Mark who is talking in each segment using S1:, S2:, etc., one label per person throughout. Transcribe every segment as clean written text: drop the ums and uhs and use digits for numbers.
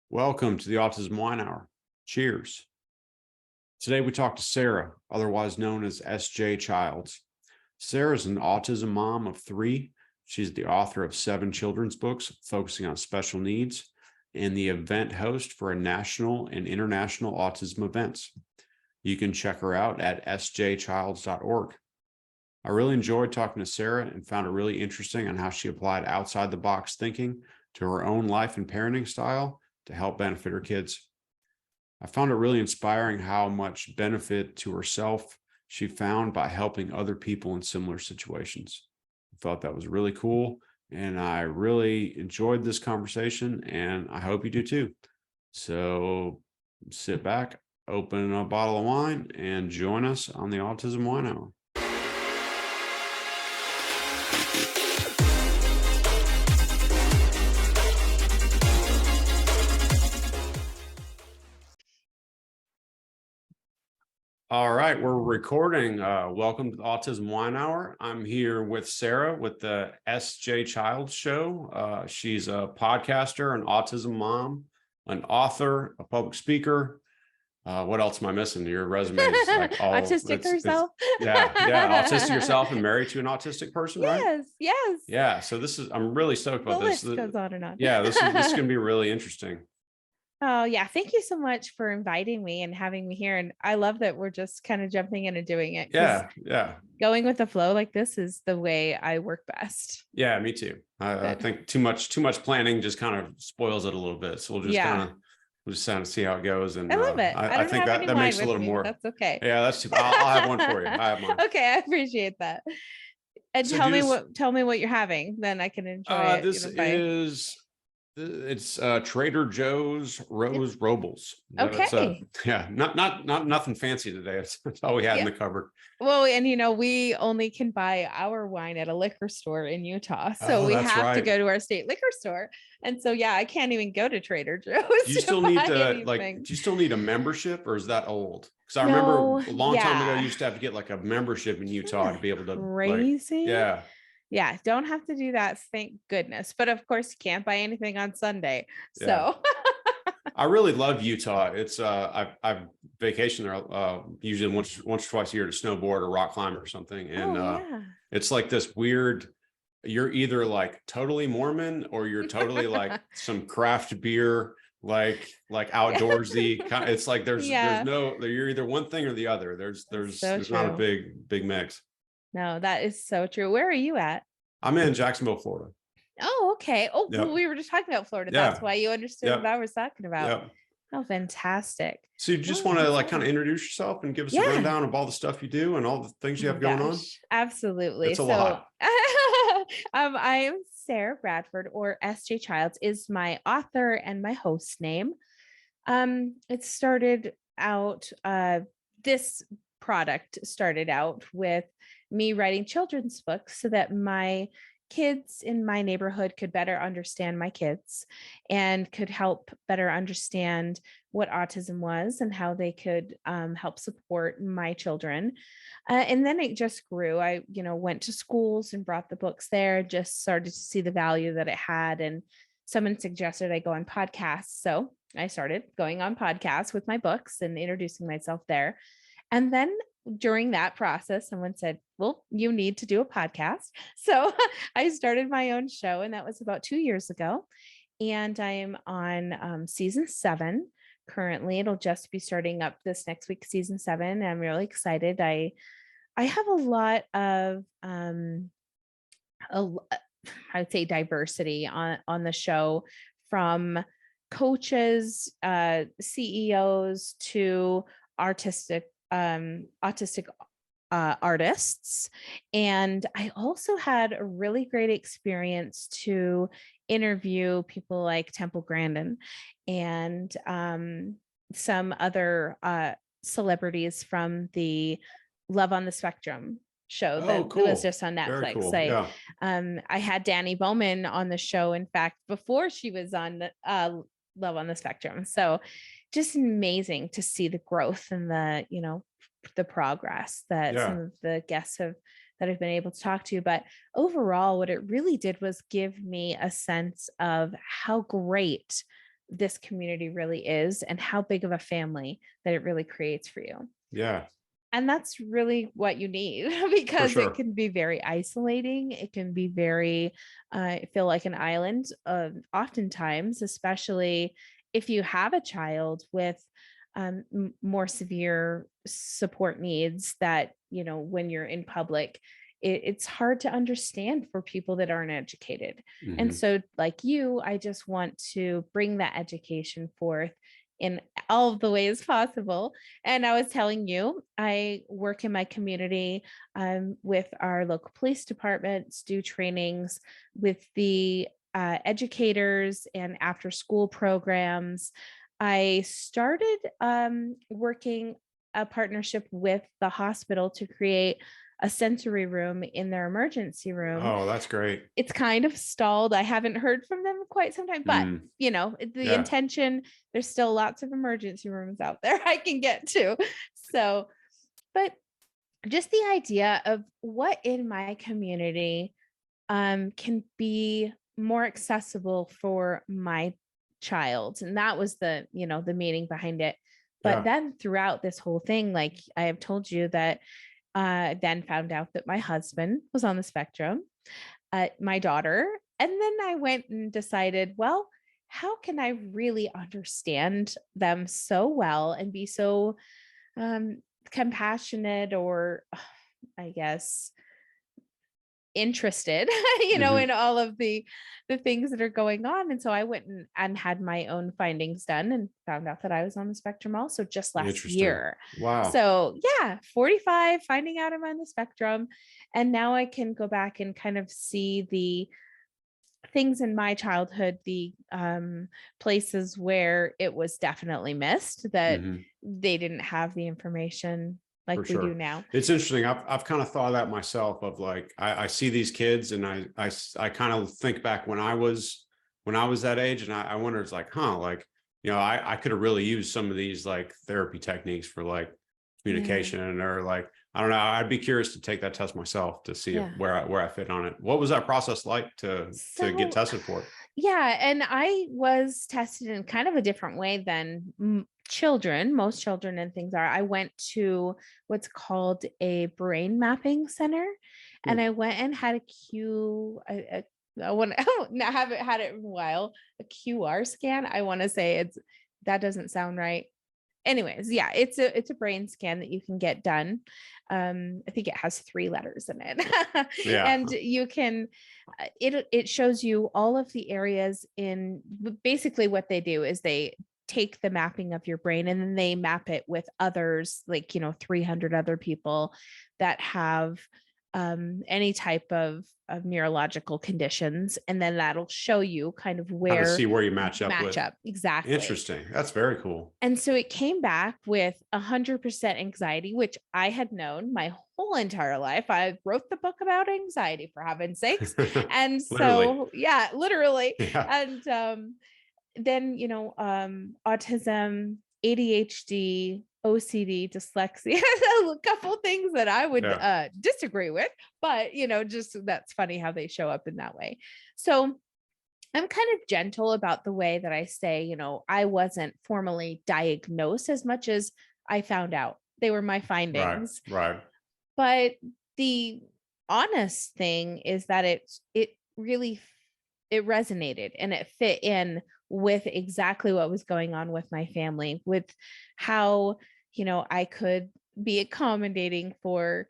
S1: Welcome to the Autism Wine Hour. Cheers. Today we talk to Sarah, otherwise known as S.J. Childs. Sarah is an autism mom of 3. She's the author of 7 children's books focusing on special needs and the event host for national and international autism events. You can check her out at sjchilds.org. I really enjoyed talking to Sarah and found it really interesting on how she applied outside the box thinking to her own life and parenting style to help benefit her kids. I found it really inspiring how much benefit to herself she found by helping other people in similar situations. I thought that was really cool, and I really enjoyed this conversation, and I hope you do too. So sit back, open a bottle of wine, and join us on the Autism Wine Hour. All right, we're recording. Welcome to the Autism Wine Hour. I'm here with Sarah with the S.J. Childs Show. She's a podcaster, an autism mom, an author, a public speaker. What else am I missing? Your resume is like all
S2: autistic herself.
S1: Autistic yourself and married to an autistic person, right?
S2: Yes.
S1: Yeah. So I'm really stoked about
S2: The
S1: this.
S2: list goes on and on.
S1: Yeah, this is going to be really interesting.
S2: Oh, yeah. Thank you so much for inviting me and having me here. And I love that we're just kind of jumping in and doing it.
S1: Yeah.
S2: Going with the flow like this is the way I work best.
S1: Yeah, me too. I think too much planning just kind of spoils it a little bit. So we'll just kind of see how it goes. And
S2: I love it.
S1: I think that makes it a little more.
S2: That's okay.
S1: Yeah, that's too. I'll have one for you. I have mine.
S2: Okay, I appreciate that. And so tell me what you're having, then I can enjoy it.
S1: It's Trader Joe's Rose Robles.
S2: Okay.
S1: Not nothing fancy today. That's all we had in the cupboard.
S2: Well, and we only can buy our wine at a liquor store in Utah. So we have to go to our state liquor store. And so I can't even go to Trader Joe's.
S1: Do you still need do you still need a membership, or is that old? Because I remember a long time ago, you used to have to get like a membership in Utah to be able to
S2: crazy. Don't have to do that, thank goodness. But of course you can't buy anything on Sunday. So
S1: I really love Utah. It's I've vacationed there usually once or twice a year to snowboard or rock climb or something. And it's like this weird, you're either like totally Mormon or you're totally like some craft beer, like outdoorsy. It's like there's no, you're either one thing or the other. There's not a big mix.
S2: No, that is so true. Where are you at?
S1: I'm in Jacksonville, Florida.
S2: Oh, okay. Oh, well, we were just talking about Florida. That's why you understood what I was talking about. Oh, fantastic.
S1: So you just want to kind of introduce yourself and give us a rundown of all the stuff you do and all the things you have going on?
S2: Absolutely.
S1: It's a lot.
S2: I am Sarah Bradford, or S.J. Childs is my author and my host name. It started out, this product started out with me writing children's books so that my kids in my neighborhood could better understand my kids and could help better understand what autism was and how they could help support my children. And then it just grew. I, went to schools and brought the books there, just started to see the value that it had. And someone suggested I go on podcasts. So I started going on podcasts with my books and introducing myself there. And then during that process, someone said, well, you need to do a podcast. So I started my own show, and that was about 2 years ago. And I am on season 7 currently. It'll just be starting up this next week, season 7. I'm really excited. I have a lot of, I would say, diversity on the show, from coaches, CEOs to autistic artists. And I also had a really great experience to interview people like Temple Grandin and some other celebrities from the Love on the Spectrum show that was just on Netflix. Cool. I had Danny Bowman on the show, in fact, before she was on Love on the Spectrum. So just amazing to see the growth and the progress that some of the guests that I've been able to talk to. But overall, what it really did was give me a sense of how great this community really is and how big of a family that it really creates for you.
S1: Yeah,
S2: And that's really what you need
S1: for
S2: because it
S1: sure.
S2: can be very isolating. It can be very, feel like an island, oftentimes, especially if you have a child with more severe support needs that, when you're in public, it's hard to understand for people that aren't educated. And
S1: Hmm.
S2: so, like you, I just want to bring that education forth in all of the ways possible. And I was telling you, I work in my community with our local police departments, do trainings with the educators and after school programs. I started working a partnership with the hospital to create a sensory room in their emergency room.
S1: Oh, that's great.
S2: It's kind of stalled. I haven't heard from them quite some time, but
S1: Mm,
S2: the
S1: yeah,
S2: intention, there's still lots of emergency rooms out there I can get to. So, but just the idea of what in my community can be more accessible for my child. And that was the meaning behind it. But
S1: yeah.
S2: then throughout this whole thing, like I have told you that then found out that my husband was on the spectrum, my daughter. And then I went and decided, well, how can I really understand them so well and be so compassionate or, I guess, interested,
S1: Hmm.
S2: in all of the things that are going on. And so I went and had my own findings done and found out that I was on the spectrum also just last
S1: Interesting.
S2: year.
S1: Wow.
S2: So yeah, 45, finding out I'm on the spectrum. And now I can go back and kind of see the things in my childhood, the places where it was definitely missed, that
S1: Hmm.
S2: they didn't have the information like
S1: For
S2: we do
S1: sure.
S2: now.
S1: It's interesting. I've kind of thought of that myself of like, I see these kids and I kind of think back when I was that age and I wonder, it's like, huh, like, I could have really used some of these like therapy techniques for like
S2: Yeah.
S1: communication or like, I don't know. I'd be curious to take that test myself to see if
S2: Yeah.
S1: where I fit on it. What was that process like to get
S2: So,
S1: tested for it?
S2: yeah, and I was tested in kind of a different way than children, most children and things are. I went to what's called a brain mapping center, and
S1: Hmm.
S2: I went and had a Q. I want I haven't had it in a while. A QR scan. I want to say that doesn't sound right. Anyways, yeah, it's a brain scan that you can get done. I think it has 3 letters in it.
S1: Yeah.
S2: And you can it shows you all of the areas in basically what they do is they take the mapping of your brain and then they map it with others, like 300 other people that have any type of neurological conditions, and then that'll show you kind of
S1: Kind of
S2: where
S1: see where you match up
S2: match
S1: with.
S2: up exactly.
S1: Interesting. That's very cool.
S2: And so it came back with 100% anxiety, which I had known my whole entire life. I wrote the book about anxiety, for heaven's sakes. And
S1: Literally.
S2: so, yeah, literally.
S1: Yeah.
S2: And then, autism, ADHD, OCD, dyslexia, a couple things that I would
S1: Yeah.
S2: disagree with, but, just that's funny how they show up in that way. So, I'm kind of gentle about the way that I say, I wasn't formally diagnosed as much as I found out. They were my
S1: Right.
S2: findings.
S1: Right.
S2: But the honest thing is that it really it resonated and it fit in with exactly what was going on with my family, with how, I could be accommodating for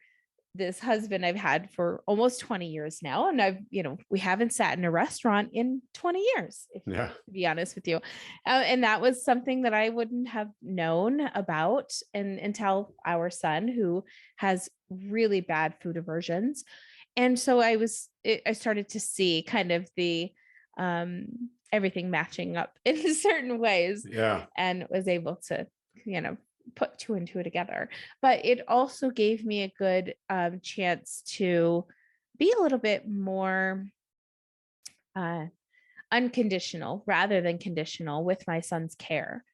S2: this husband I've had for almost 20 years now. And we haven't sat in a restaurant in 20 years, if
S1: Yeah.
S2: to be honest with you. And that was something that I wouldn't have known about until our son, who has really bad food aversions. And so I started to see kind of the, everything matching up in certain ways,
S1: Yeah.
S2: and was able to, you know, put two and two together. But it also gave me a good chance to be a little bit more uh, unconditional rather than conditional with my son's care.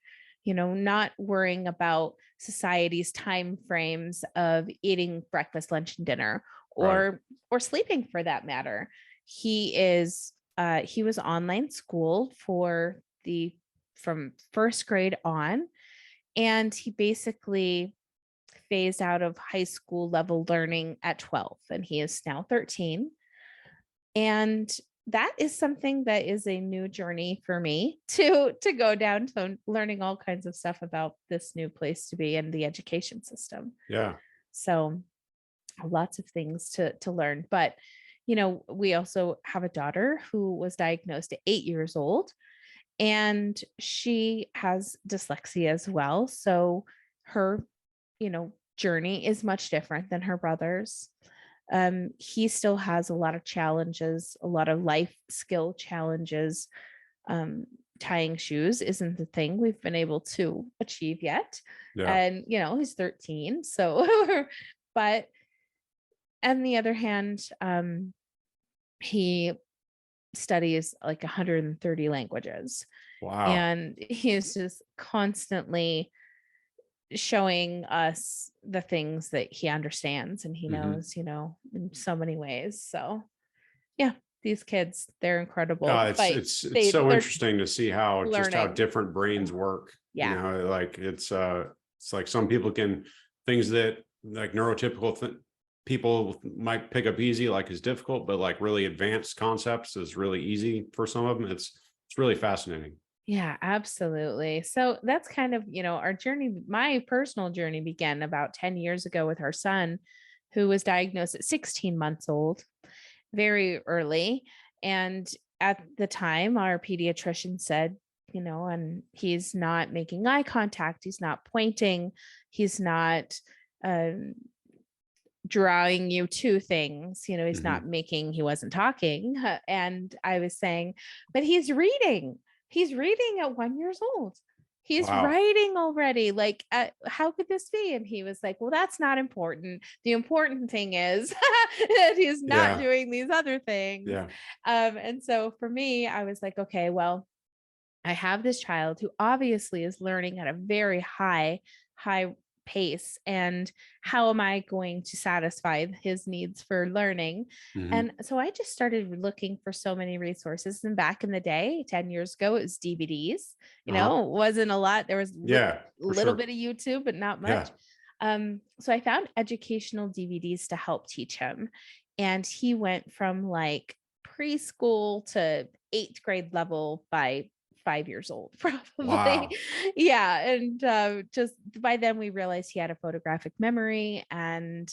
S2: Not worrying about society's time frames of eating breakfast, lunch, and dinner,
S1: Right.
S2: or sleeping for that matter. He was online school for the from first grade on. And he basically phased out of high school level learning at 12, and he is now 13. And that is something that is a new journey for me to go down to learning all kinds of stuff about this new place to be in the education system.
S1: Yeah.
S2: So lots of things to learn. But we also have a daughter who was diagnosed at 8 years old, and she has dyslexia as well. So her, journey is much different than her brother's. He still has a lot of challenges, a lot of life skill challenges. Um, Tying shoes isn't the thing we've been able to achieve yet.
S1: Yeah.
S2: And, he's 13. So, but on the other hand, he studies like 130 languages,
S1: Wow.
S2: and he's just constantly showing us the things that he understands and he
S1: Hmm.
S2: knows, in so many ways. So yeah, these kids, they're incredible,
S1: It's
S2: but
S1: it's so
S2: they're
S1: interesting to see how just how
S2: learning.
S1: different brains work.
S2: Yeah.
S1: Like it's like some people can things that like neurotypical people might pick up easy, like is difficult, but like really advanced concepts is really easy for some of them. It's really fascinating.
S2: Yeah, absolutely. So that's kind of, our journey. My personal journey began about 10 years ago with our son, who was diagnosed at 16 months old, very early. And at the time, our pediatrician said, and he's not making eye contact, he's not pointing, he's not um, drawing you to things, he's
S1: Hmm.
S2: not making, he wasn't talking. And I was saying, but he's reading at 1 year old, he's
S1: Wow.
S2: writing already, like how could this be? And he was like, well, that's not important, the important thing is that he's not
S1: Yeah.
S2: doing these other things.
S1: Yeah.
S2: And so for me, I was like, okay, well, I have this child who obviously is learning at a very high pace. And how am I going to satisfy his needs for learning?
S1: Hmm.
S2: And so I just started looking for so many resources. And back in the day, 10 years ago, it was DVDs.
S1: Uh-huh.
S2: It wasn't a lot. There was
S1: Yeah, for
S2: little
S1: sure.
S2: bit of YouTube, but not
S1: Yeah.
S2: much. So I found educational DVDs to help teach him. And he went from like preschool to eighth grade level by 5 years old, probably.
S1: Wow.
S2: Yeah. And just by then we realized he had a photographic memory, and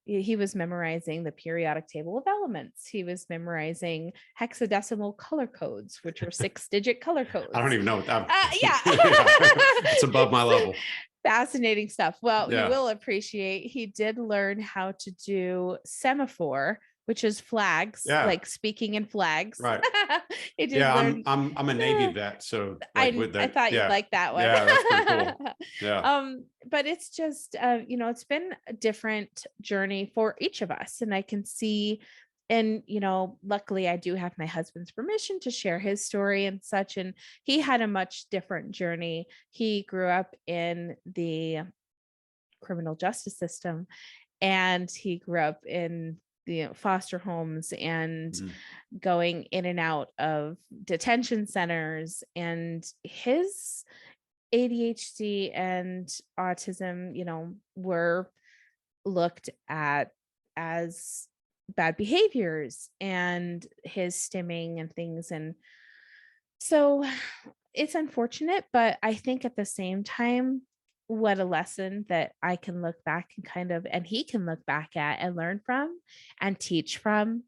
S2: he was memorizing the periodic table of elements. He was memorizing hexadecimal color codes, which were 6-digit color
S1: I don't
S2: codes.
S1: even know what that.
S2: Yeah.
S1: Yeah. It's above my level.
S2: Fascinating stuff. Well, you
S1: Yeah.
S2: will appreciate he did learn how to do semaphore, which is flags,
S1: Yeah.
S2: like speaking in flags.
S1: Right.
S2: He did
S1: Yeah.
S2: learn.
S1: I'm a Navy vet. So like with
S2: I
S1: that.
S2: thought you'd
S1: Yeah.
S2: like that one.
S1: Yeah. That's pretty cool. Yeah.
S2: But it's just it's been a different journey for each of us. And I can see, and luckily I do have my husband's permission to share his story and such. And he had a much different journey. He grew up in the criminal justice system, and he grew up in the foster homes and
S1: Mhm.
S2: going in and out of detention centers. And his ADHD and autism, were looked at as bad behaviors, and his stimming and things. And so it's unfortunate, but I think at the same time, what a lesson that I can look back and and he can look back at and learn from and teach from,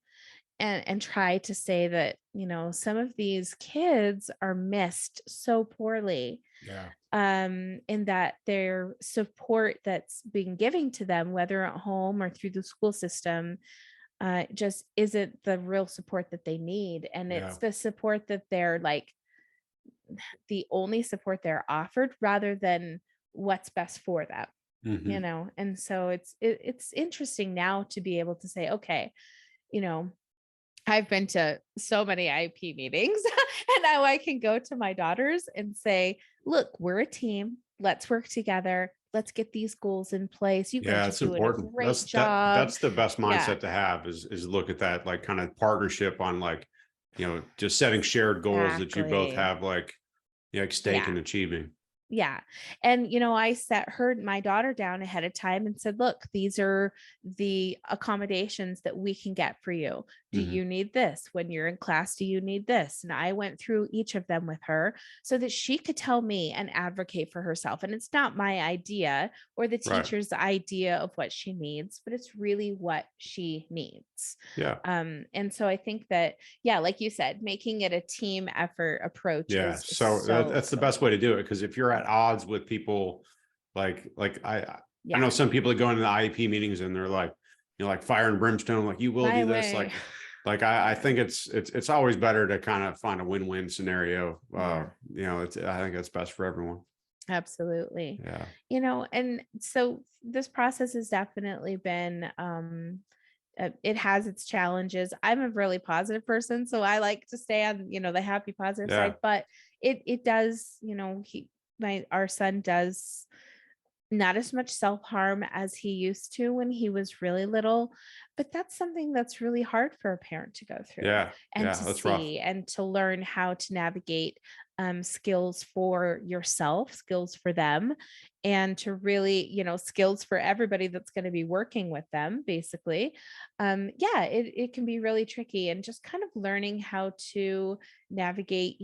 S2: and try to say that, some of these kids are missed so poorly,
S1: Yeah.
S2: in that their support that's being given to them, whether at home or through the school system, just isn't the real support that they need. And
S1: Yeah.
S2: it's the support that they're like the only support they're offered, rather than what's best for them.
S1: Hmm.
S2: And so it's interesting now to be able to say, okay, you know I've been to so many IEP meetings, and now I can go to my daughters and say, look, we're a team, let's work together, let's get these goals in place, you
S1: Yeah.
S2: guys are
S1: It's
S2: doing a
S1: important.
S2: great job.
S1: That's the best
S2: Yeah,
S1: mindset to have is look at that like kind of partnership on like, just setting shared goals that you both
S2: exactly.
S1: have like Yeah, like stake
S2: Yeah.
S1: and achieving.
S2: Yeah. And, I set my daughter down ahead of time and said, look, these are the accommodations that we can get for you. Do
S1: Mhm.
S2: you need this? When you're in class, do you need this? And I went through each of them with her so that she could tell me and advocate for herself. And it's not my idea or the
S1: Right.
S2: teacher's idea of what she needs, but it's really what she needs.
S1: Yeah.
S2: And so I think that, yeah, like you said, making it a team effort approach
S1: Yeah.
S2: is
S1: So
S2: so,
S1: that's the
S2: so
S1: best way to
S2: important.
S1: do it, because if you're at odds with people, I know
S2: Yeah.
S1: some people that go into the IEP meetings and they're like, like fire and brimstone, like you will
S2: My
S1: do this.
S2: way.
S1: I think it's always better to kind of find a win-win scenario.
S2: Yeah,
S1: I think that's best for everyone.
S2: absolutely.
S1: Yeah.
S2: And so this process has definitely been it has its challenges. I'm a really positive person, so I like to stay on, the happy positive
S1: Yeah.
S2: side, but it does, our son does not as much self-harm as he used to when he was really little, but that's something that's really hard for a parent to go through
S1: Yeah.
S2: and
S1: Yeah.
S2: to
S1: That's rough.
S2: see and to learn how to navigate skills for yourself, skills for them, and to really, skills for everybody that's going to be working with them, basically. Yeah, it can be really tricky and just kind of learning how to navigate,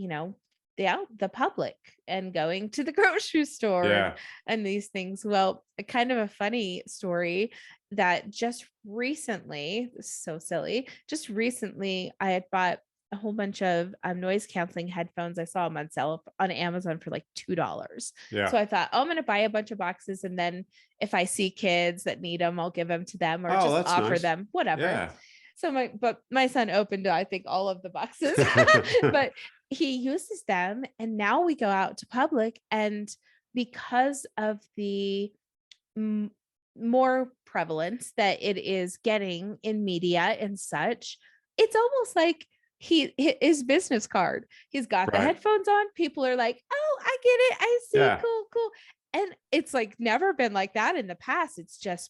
S2: the public and going to the grocery store
S1: Yeah.
S2: and these things. Well, a kind of a funny story that just recently, this is so silly, just recently I had bought a whole bunch of noise canceling headphones. I saw them on sale on Amazon for like $2. So
S1: Yeah.
S2: I thought, oh, I'm going to buy a bunch of boxes. And then if I see kids that need them, I'll give them to them or
S1: Oh,
S2: just
S1: that's
S2: offer
S1: nice.
S2: them, whatever.
S1: Yeah.
S2: So my son opened, I think, all of the boxes, but he uses them. And now we go out to public, and because of the m- more prevalence that it is getting in media and such, it's almost like his business card. He's got the
S1: Right.
S2: headphones on. People are like, "Oh, I get it. I see.
S1: Yeah.
S2: Cool, cool." And it's like never been like that in the past. It's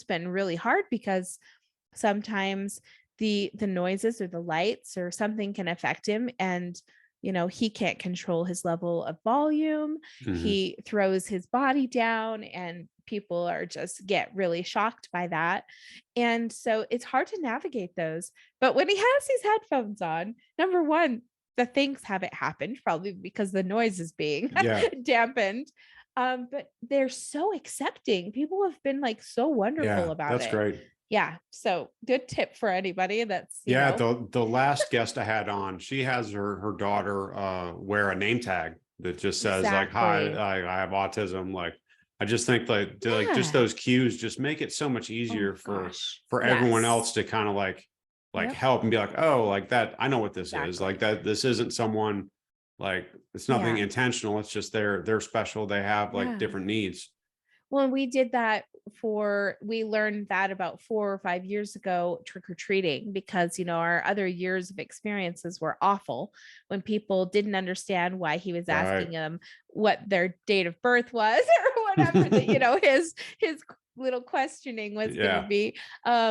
S2: been really hard because sometimes the noises or the lights or something can affect him, and he can't control his level of volume.
S1: Mhm.
S2: He throws his body down and people are just get really shocked by that. And so it's hard to navigate those, but when he has these headphones on, number one, the things haven't happened, probably because the noise is being
S1: Yeah.
S2: dampened. But they're so accepting. People have been like so wonderful
S1: Yeah.
S2: about
S1: That's
S2: it.
S1: great.
S2: Yeah. So good tip for anybody that's,
S1: Yeah, the last guest I had on, she has her daughter wear a name tag that just says like, "Hi,
S2: exactly.
S1: I have autism." Like, I just think like just
S2: Yeah.
S1: those cues just make it so much
S2: Oh
S1: easier for
S2: gosh.
S1: everyone
S2: Yes.
S1: else to kind of like
S2: Yep.
S1: help and be like, "Oh, like that. I know what this is. Like
S2: Exactly.
S1: that. This isn't someone like it's nothing
S2: Yeah.
S1: intentional. It's just they're special. They have like
S2: Yeah.
S1: different needs."
S2: Well, we learned that about 4 or 5 years ago, trick or treating, because, our other years of experiences were awful when people didn't understand why he was
S1: Right.
S2: asking them what their date of birth was or whatever that, his little questioning was going to
S1: Yeah.
S2: be,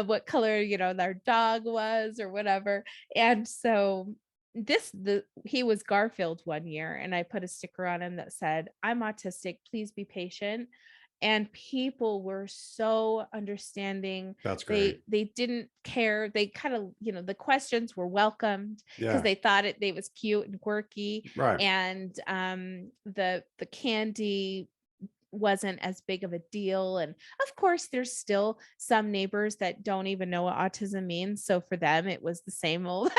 S2: what color, their dog was or whatever. And so he was Garfield one year, and I put a sticker on him that said, "I'm autistic, please be patient." And people were so understanding.
S1: That's great.
S2: They didn't care. They kind of, the questions were welcomed because
S1: Yeah.
S2: they thought they was cute and quirky.
S1: Right.
S2: And the candy wasn't as big of a deal. And of course, there's still some neighbors that don't even know what autism means. So for them, it was the same old,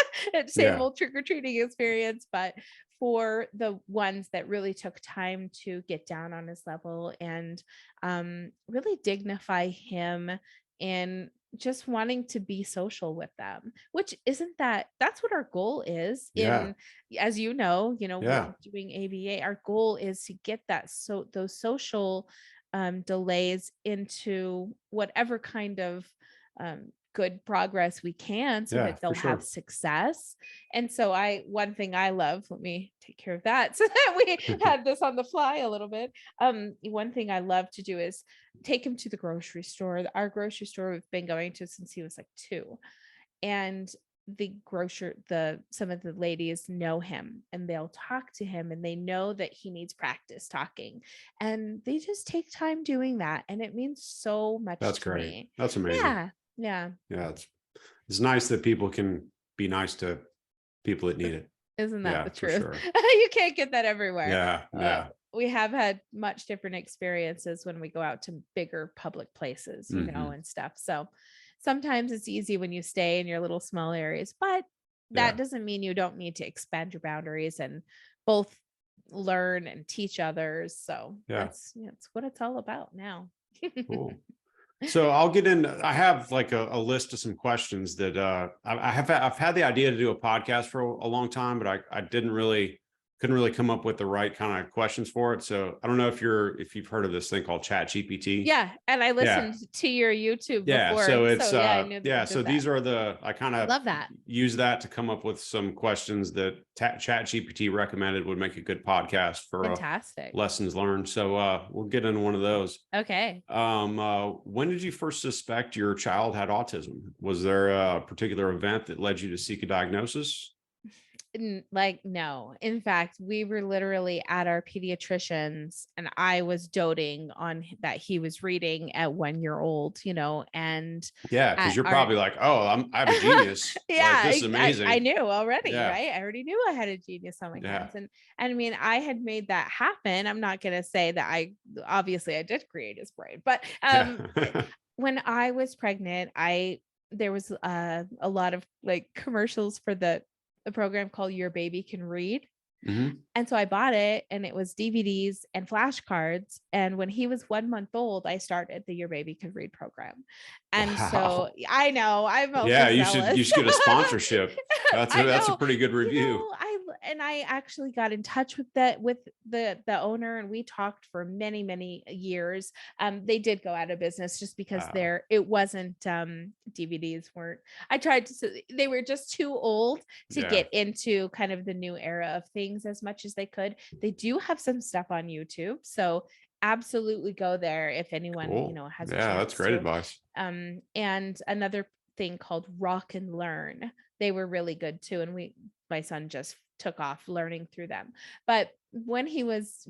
S2: same
S1: Yeah.
S2: old trick-or-treating experience. But for the ones that really took time to get down on his level and really dignify him in just wanting to be social with them, which isn't that's what our goal is
S1: Yeah.
S2: as with
S1: Yeah.
S2: doing ABA, our goal is to get those social delays into whatever kind of good progress we can so
S1: Yeah.
S2: that
S1: For
S2: they'll have
S1: sure.
S2: success. And so one thing I love, let me take care of that so that we had this on the fly a little bit. One thing I love to do is take him to the grocery store. Our grocery store we've been going to since he was like 2. And some of the ladies know him and they'll talk to him and they know that he needs practice talking, and they just take time doing that, and it means so much
S1: That's
S2: to
S1: great.
S2: me.
S1: That's amazing.
S2: Yeah. Yeah.
S1: Yeah, it's nice that people can be nice to people that need it.
S2: Isn't that
S1: Yeah,
S2: the
S1: for
S2: truth?
S1: sure.
S2: You can't get that everywhere.
S1: Yeah, yeah.
S2: We have had much different experiences when we go out to bigger public places,
S1: Hmm.
S2: and stuff. So sometimes it's easy when you stay in your little small areas, but that
S1: Yeah,
S2: doesn't mean you don't need to expand your boundaries and both learn and teach others. So
S1: yeah.
S2: that's what it's all about now.
S1: Cool. So I'll get in. I have like a list of some questions that I've had the idea to do a podcast for a long time, but I couldn't really come up with the right kind of questions for it. So I don't know if you've heard of this thing called Chat GPT.
S2: Yeah, and I
S1: Yeah.
S2: listened to your YouTube
S1: Yeah,
S2: before.
S1: so
S2: So
S1: it's
S2: yeah, I knew that you
S1: so
S2: did that.
S1: these are I kind of
S2: Love that.
S1: use that to come up with some questions that Chat GPT recommended would make a good podcast for
S2: Fantastic.
S1: lessons learned. So we'll get into one of those.
S2: Okay.
S1: When did you first suspect your child had autism? Was there a particular event that led you to seek a diagnosis?
S2: Like, no. In fact, we were literally at our pediatrician's and I was doting on that he was reading at 1 year old, and
S1: Yeah, because
S2: at
S1: you're
S2: our
S1: probably like, oh, I have a genius. Like,
S2: yeah,
S1: this is
S2: I
S1: amazing.
S2: knew already,
S1: Yeah,
S2: right? I already knew I had a genius on my
S1: yeah,
S2: hands. And I mean, I had made that happen. I'm not gonna say that obviously I did create his brain, but
S1: yeah.
S2: when I was pregnant, there was a lot of like commercials for the program called Your Baby Can Read.
S1: Hmm.
S2: And so I bought it and it was DVDs and flashcards. And when he was 1 month old, I started the Your Baby Can Read program. And so
S1: Wow.
S2: I know I'm
S1: Yeah, you
S2: overzealous.
S1: should get a sponsorship.
S2: I
S1: That's a
S2: know,
S1: pretty good review.
S2: I actually got in touch with the owner, and we talked for many, many years. They did go out of business just because
S1: Uh,
S2: it wasn't DVDs weren't. I tried they were just too old to
S1: yeah,
S2: get into kind of the new era of things as much as they could. They do have some stuff on YouTube, so absolutely go there if anyone
S1: cool.
S2: has a
S1: Yeah, that's
S2: chance
S1: great
S2: to.
S1: advice.
S2: And another thing called Rock and Learn, they were really good too, and my son just took off learning through them. But when he was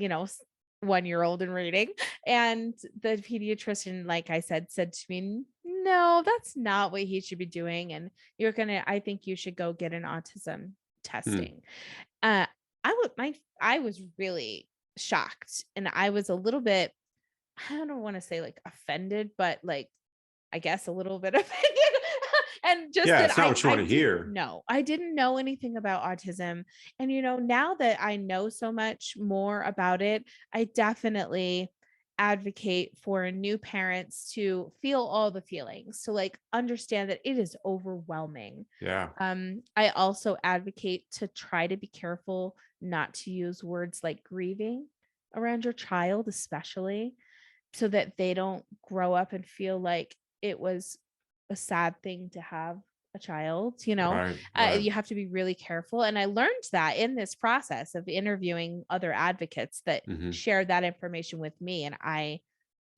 S2: 1 year old and reading, and the pediatrician, like I said to me, no, that's not what he should be doing, and I think you should go get an autism
S1: Hmm.
S2: testing. uh I was really shocked, and I was a little bit, I don't want to say like offended, but like I guess a little bit offended. And just
S1: Yeah,
S2: that
S1: it's not what you
S2: I
S1: want to
S2: didn't
S1: hear.
S2: know. I didn't know anything about autism. And now that I know so much more about it, I definitely advocate for new parents to feel all the feelings, to like understand that it is overwhelming.
S1: Yeah,
S2: I also advocate to try to be careful not to use words like grieving around your child, especially so that they don't grow up and feel like it was a sad thing to have a child.
S1: right, right.
S2: You have to be really careful, and I learned that in this process of interviewing other advocates that
S1: Hmm.
S2: shared that information with me, and I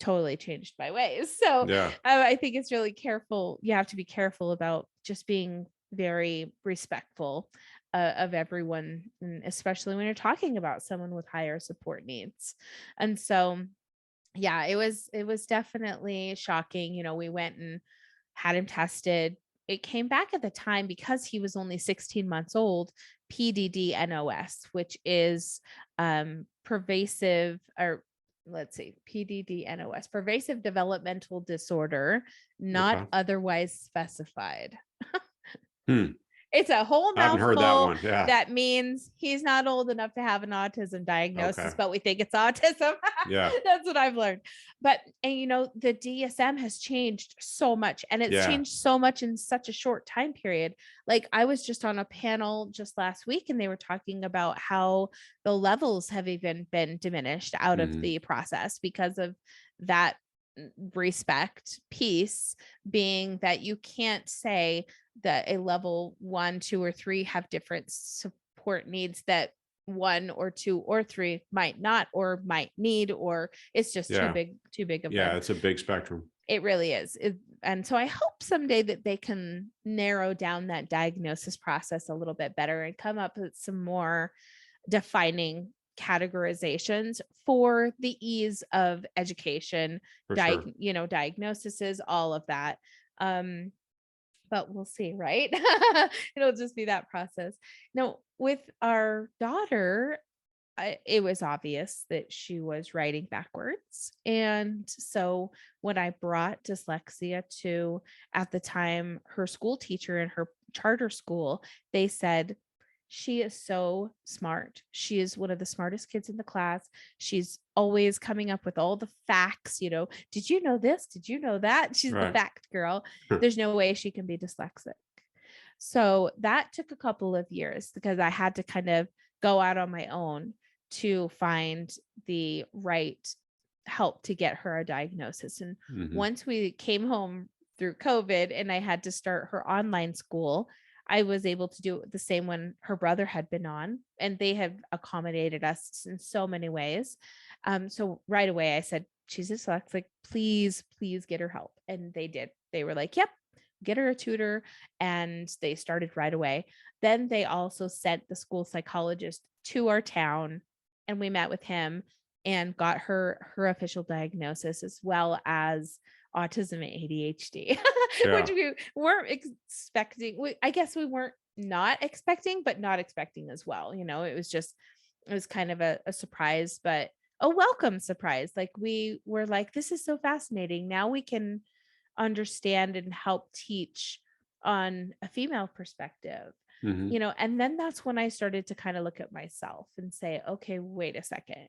S2: totally changed my ways. So
S1: Yeah,
S2: I think it's really careful. You have to be careful about just being very respectful of everyone, and especially when you're talking about someone with higher support needs. And so yeah, it was definitely shocking. We went and had him tested. It came back at the time, because he was only 16 months old, PDD-NOS, which is pervasive, or let's see, PDD-NOS, pervasive developmental disorder, not
S1: okay.
S2: otherwise specified.
S1: Hmm.
S2: It's a whole
S1: I haven't heard that
S2: mouthful.
S1: one. Yeah.
S2: That means he's not old enough to have an autism
S1: Okay.
S2: diagnosis, but we think it's autism.
S1: Yeah.
S2: That's what I've learned. But, and the DSM has changed so much, and it's
S1: Yeah.
S2: changed so much in such a short time period. Like, I was just on a panel just last week, and they were talking about how the levels have even been diminished out of
S1: Hmm.
S2: the process because of that respect piece, being that you can't say that a level 1, 2, or 3 have different support needs that 1 or 2 or 3 might not, or might need, or it's just
S1: Yeah.
S2: too big of
S1: Yeah.
S2: a.
S1: It's a big spectrum.
S2: It really is. And so I hope someday that they can narrow down that diagnosis process a little bit better and come up with some more defining categorizations for the ease of education,
S1: For sure.
S2: diagnoses, all of that. Um, but we'll see, right? It'll just be that process. Now, with our daughter, it was obvious that she was writing backwards. And so when I brought dyslexia to, at the time, her school teacher in her charter school, they said, she is so smart. She is one of the smartest kids in the class. She's always coming up with all the facts. Did you know this? Did you know that? She's the
S1: Right.
S2: fact girl. There's no way she can be dyslexic. So that took a couple of years because I had to kind of go out on my own to find the right help to get her a diagnosis. And
S1: Hmm.
S2: once we came home through COVID and I had to start her online school, I was able to do the same when her brother had been on, and they have accommodated us in so many ways. So right away I said, she's dyslexic, please, please get her help. And they did. They were like, yep, get her a tutor. And they started right away. Then they also sent the school psychologist to our town, and we met with him and got her official diagnosis, as well as autism and ADHD, which
S1: Yeah.
S2: we weren't expecting. I guess we weren't not expecting, but not expecting as well. It was kind of a surprise, but a welcome surprise. Like, we were like, this is so fascinating. Now we can understand and help teach on a female perspective.
S1: Hmm.
S2: And then that's when I started to kind of look at myself and say, okay, wait a second.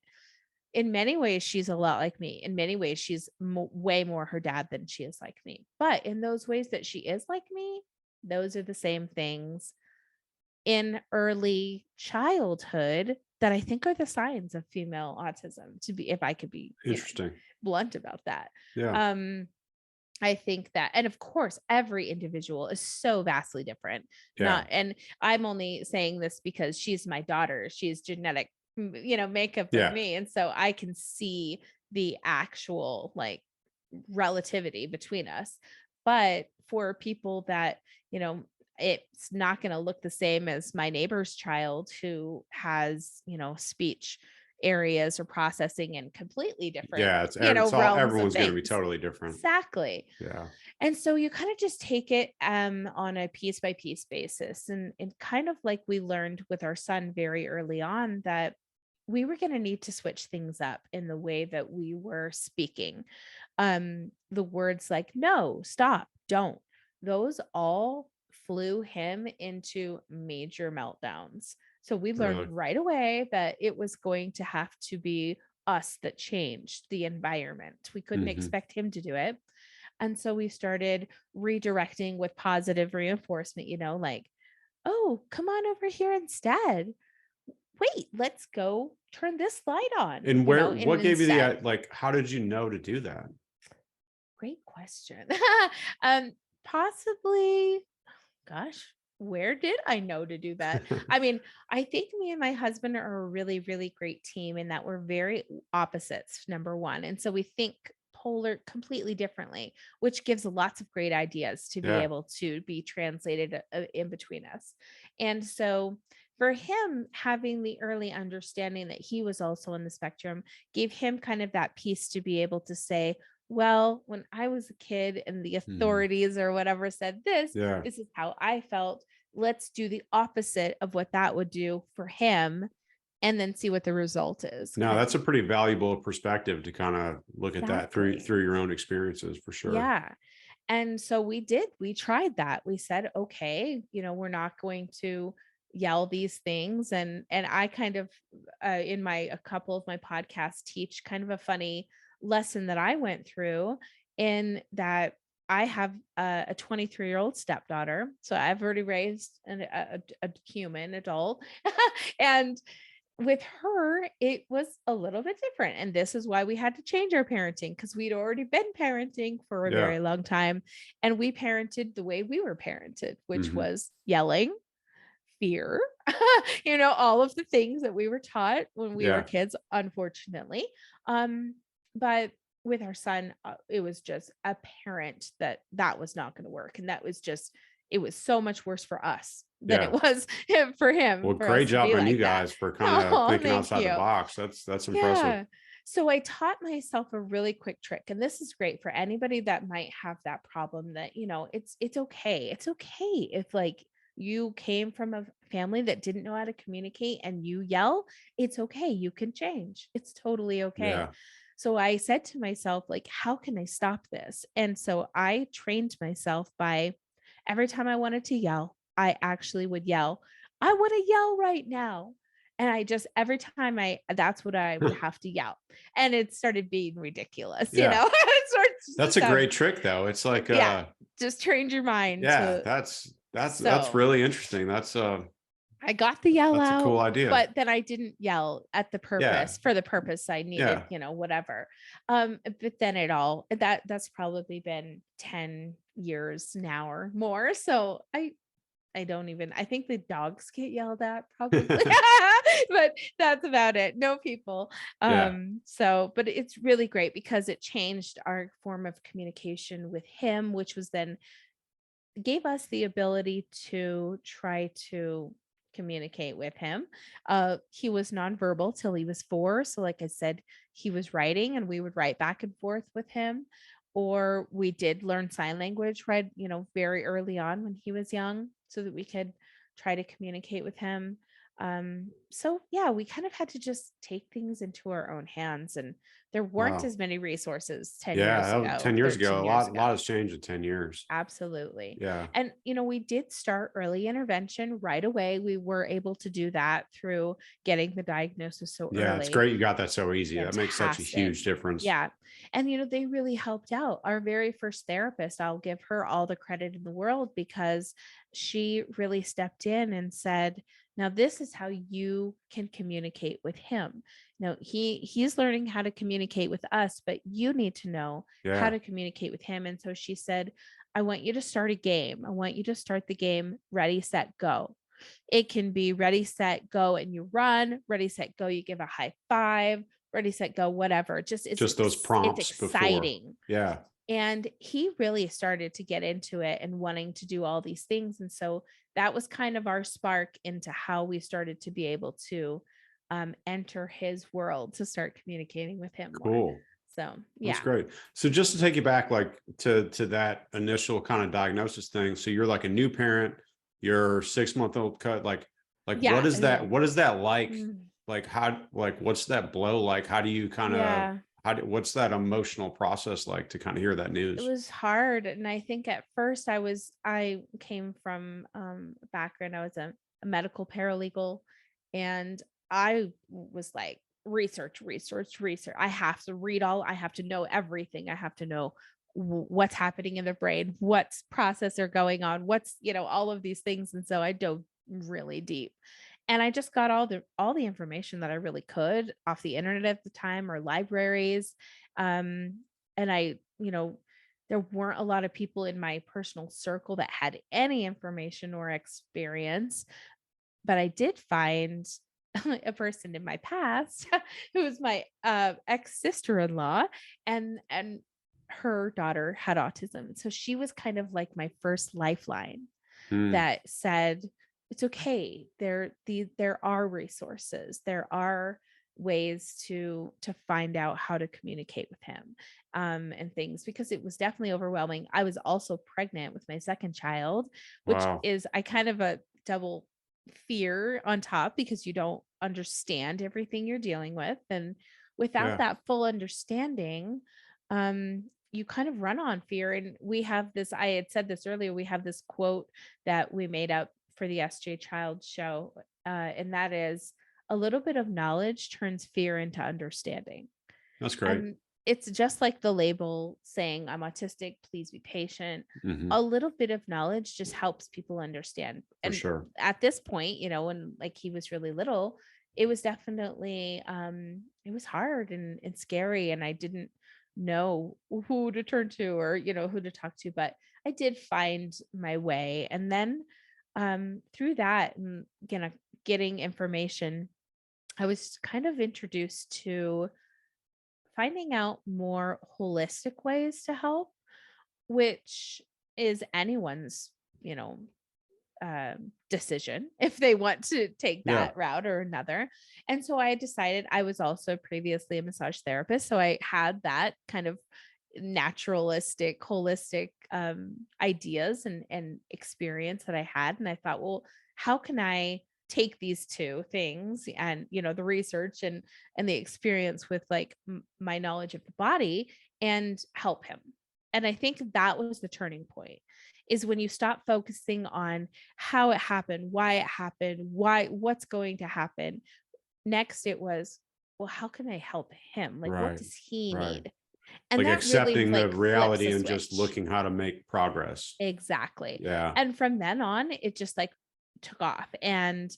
S2: In many ways, she's a lot like me. In many ways, she's way more her dad than she is like me. But in those ways that she is like me, those are the same things in early childhood that I think are the signs of female autism, to be, if I could be,
S1: Interesting.
S2: blunt about that.
S1: Yeah.
S2: Um, I think that, and of course, every individual is so vastly different.
S1: Yeah.
S2: And I'm only saying this because she's my daughter. She's genetic, makeup of
S1: Yeah.
S2: me. And so I can see the actual like relativity between us. But for people that, you know, it's not going to look the same as my neighbor's child who has, speech areas or processing in completely different,
S1: Yeah. It's all,
S2: realms of
S1: everyone's going to be
S2: things.
S1: totally different.
S2: Exactly.
S1: Yeah.
S2: And so you kind of just take it on a piece by piece basis. And kind of like we learned with our son very early on that we were going to need to switch things up in the way that we were speaking. The words like no, stop, don't, those all flew him into major meltdowns. So we learned
S1: Really.
S2: right away that it was going to have to be us that changed the environment. We couldn't
S1: Hmm.
S2: expect him to do it. And so we started redirecting with positive reinforcement, like, oh, come on over here instead. Wait, let's go turn this light on,
S1: And
S2: and
S1: what gave you the,
S2: instead.
S1: like, how did you know to do that?
S2: Great question. um, Possibly, gosh, where did I know to do that? I mean, I think me and my husband are a really, really great team in that we're very opposites, number one. And so we think completely differently, which gives lots of great ideas to be
S1: Yeah.
S2: able to be translated in between us. And so for him, having the early understanding that he was also in the spectrum gave him kind of that piece to be able to say, well, when I was a kid and the
S1: Hmm.
S2: authorities or whatever said this,
S1: Yeah.
S2: this is how I felt. Let's do the opposite of what that would do for him and then see what the result is,
S1: No,
S2: kind
S1: that's
S2: of.
S1: a pretty valuable perspective to kind of look at that
S2: Exactly.
S1: through your own experiences for sure.
S2: Yeah. And so we did. We tried that. We said, okay, we're not going to yell these things. And I kind of, in a couple of my podcasts, teach kind of a funny lesson that I went through, in that I have a 23-year-old stepdaughter. So I've already raised a human adult. And with her, it was a little bit different. And this is why we had to change our parenting, because we'd already been parenting for a
S1: Yeah.
S2: very long time. And we parented the way we were parented, which
S1: Hmm.
S2: was yelling, fear, all of the things that we were taught when we were
S1: Yeah.
S2: kids, unfortunately. Um, but with our son, it was just apparent that that was not going to work. And that was just, it was so much worse for us than it
S1: Yeah.
S2: was for him,
S1: Well,
S2: for
S1: great
S2: us to
S1: job
S2: be
S1: on you
S2: like that.
S1: guys for kind of
S2: Oh,
S1: thinking
S2: thank
S1: outside the
S2: you.
S1: box. That's impressive.
S2: Yeah. So I taught myself a really quick trick, and this is great for anybody that might have that problem, that, it's okay. It's okay if like you came from a family that didn't know how to communicate and you yell, it's okay. You can change. It's totally okay.
S1: Yeah.
S2: So I said to myself, like, how can I stop this? And so I trained myself by every time I wanted to yell, I actually would yell, I want to yell right now. And I just every time that's what I would have to yell. And it started being ridiculous,
S1: Yeah.
S2: It starts to
S1: That's a
S2: sound,
S1: great trick though. It's like
S2: yeah, just trained your mind
S1: yeah,
S2: to,
S1: that's
S2: so
S1: really interesting.
S2: I got the yell
S1: That's a cool
S2: out,
S1: idea.
S2: but then I didn't yell at the
S1: Yeah.
S2: purpose for the purpose I needed,
S1: Yeah.
S2: whatever. But then that's probably been 10 years now or more. So I don't even, I think the dogs get yelled at probably, but that's about it. No people.
S1: Yeah.
S2: So, but it's really great because it changed our form of communication with him, which was then gave us the ability to try to communicate with him. He was nonverbal till he was 4. So, like I said, he was writing and we would write back and forth with him. Or we did learn sign language, right? Very early on when he was young, so that we could try to communicate with him. So yeah, we kind of had to just take things into our own hands. And there weren't
S1: Wow.
S2: as many resources 10
S1: Yeah.
S2: years
S1: That was
S2: ago,
S1: 10 years ago.
S2: 13 years
S1: A lot
S2: ago.
S1: has changed in 10 years.
S2: Absolutely.
S1: Yeah.
S2: And, we did start early intervention right away. We were able to do that through getting the diagnosis so
S1: Yeah. It's
S2: early.
S1: great you got that so easy. That makes such a
S2: Fantastic.
S1: huge difference.
S2: Yeah. And, they really helped out. Our very first therapist, I'll give her all the credit in the world because she really stepped in and said, now this is how you can communicate with him. Now he's learning how to communicate with us, but you need to know how
S1: Yeah.
S2: to communicate with him. And so she said, I want you to start a game. I want you to start the game ready, set, go. It can be ready, set, go, and you run, ready, set, go, you give a high five, ready, set, go, whatever. Just
S1: Just those
S2: it's
S1: prompts before.
S2: exciting.
S1: Yeah.
S2: And he really started to get into it and wanting to do all these things. And so that was kind of our spark into how we started to be able to enter his world, to start communicating with him more.
S1: Cool.
S2: So
S1: That's
S2: yeah.
S1: great. So just to take you back, like to that initial kind of diagnosis thing. So you're like a new parent, your 6-month-old cut, like
S2: Yeah.
S1: what is that like?
S2: Mm,
S1: Like how, like, what's that blow like? How do you kind of,
S2: yeah.
S1: what's that emotional process like to kind of hear that
S2: It
S1: news?
S2: was hard. And I think at first I came from a background. I was a medical paralegal, and I was like, research, research, research. I have to read I have to know everything. I have to know what's happening in the brain, what's process are going on, what's, all of these things. And so I dove really deep. And I just got all the information that I really could off the internet at the time, or libraries. And there weren't a lot of people in my personal circle that had any information or experience, but I did find a person in my past who was my ex sister-in-law, and her daughter had autism. So she was kind of like my first lifeline
S1: Hmm.
S2: that said, it's okay. There are resources. There are ways to find out how to communicate with him, and things, because it was definitely overwhelming. I was also pregnant with my second child, which
S1: Wow.
S2: is I kind of a double fear on top, because you don't understand everything you're dealing with. And without
S1: Yeah.
S2: that full understanding, you kind of run on fear. And we have this, I had said this earlier, we have this quote that we made up for the SJ Child show. And that is, a little bit of knowledge turns fear into understanding.
S1: That's great.
S2: And it's just like the label saying, I'm autistic, please be patient.
S1: Hmm.
S2: A little bit of knowledge just helps people understand.
S1: For
S2: And
S1: sure.
S2: at this point, when like he was really little, it was definitely it was hard and scary. And I didn't know who to turn to, or who to talk to, but I did find my way. And then through that, and getting information, I was kind of introduced to finding out more holistic ways to help, which is anyone's, you know, decision if they want to take
S1: Yeah.
S2: that route or another. And so I decided I was also previously a massage therapist. So I had that kind of naturalistic, holistic ideas and experience that I had. And I thought, well, how can I take these two things and the research and the experience with like my knowledge of the body and help him. And I think that was the turning point, is when you stop focusing on how it happened, what's going to happen. Next, it was, well, how can I help him? Like, what
S1: Right.
S2: does he
S1: Right.
S2: need? And
S1: Like
S2: that really
S1: accepting the
S2: like flips
S1: reality
S2: a
S1: and just
S2: switch.
S1: looking how to make progress.
S2: Exactly.
S1: Yeah.
S2: And from then on, it just like took off. And,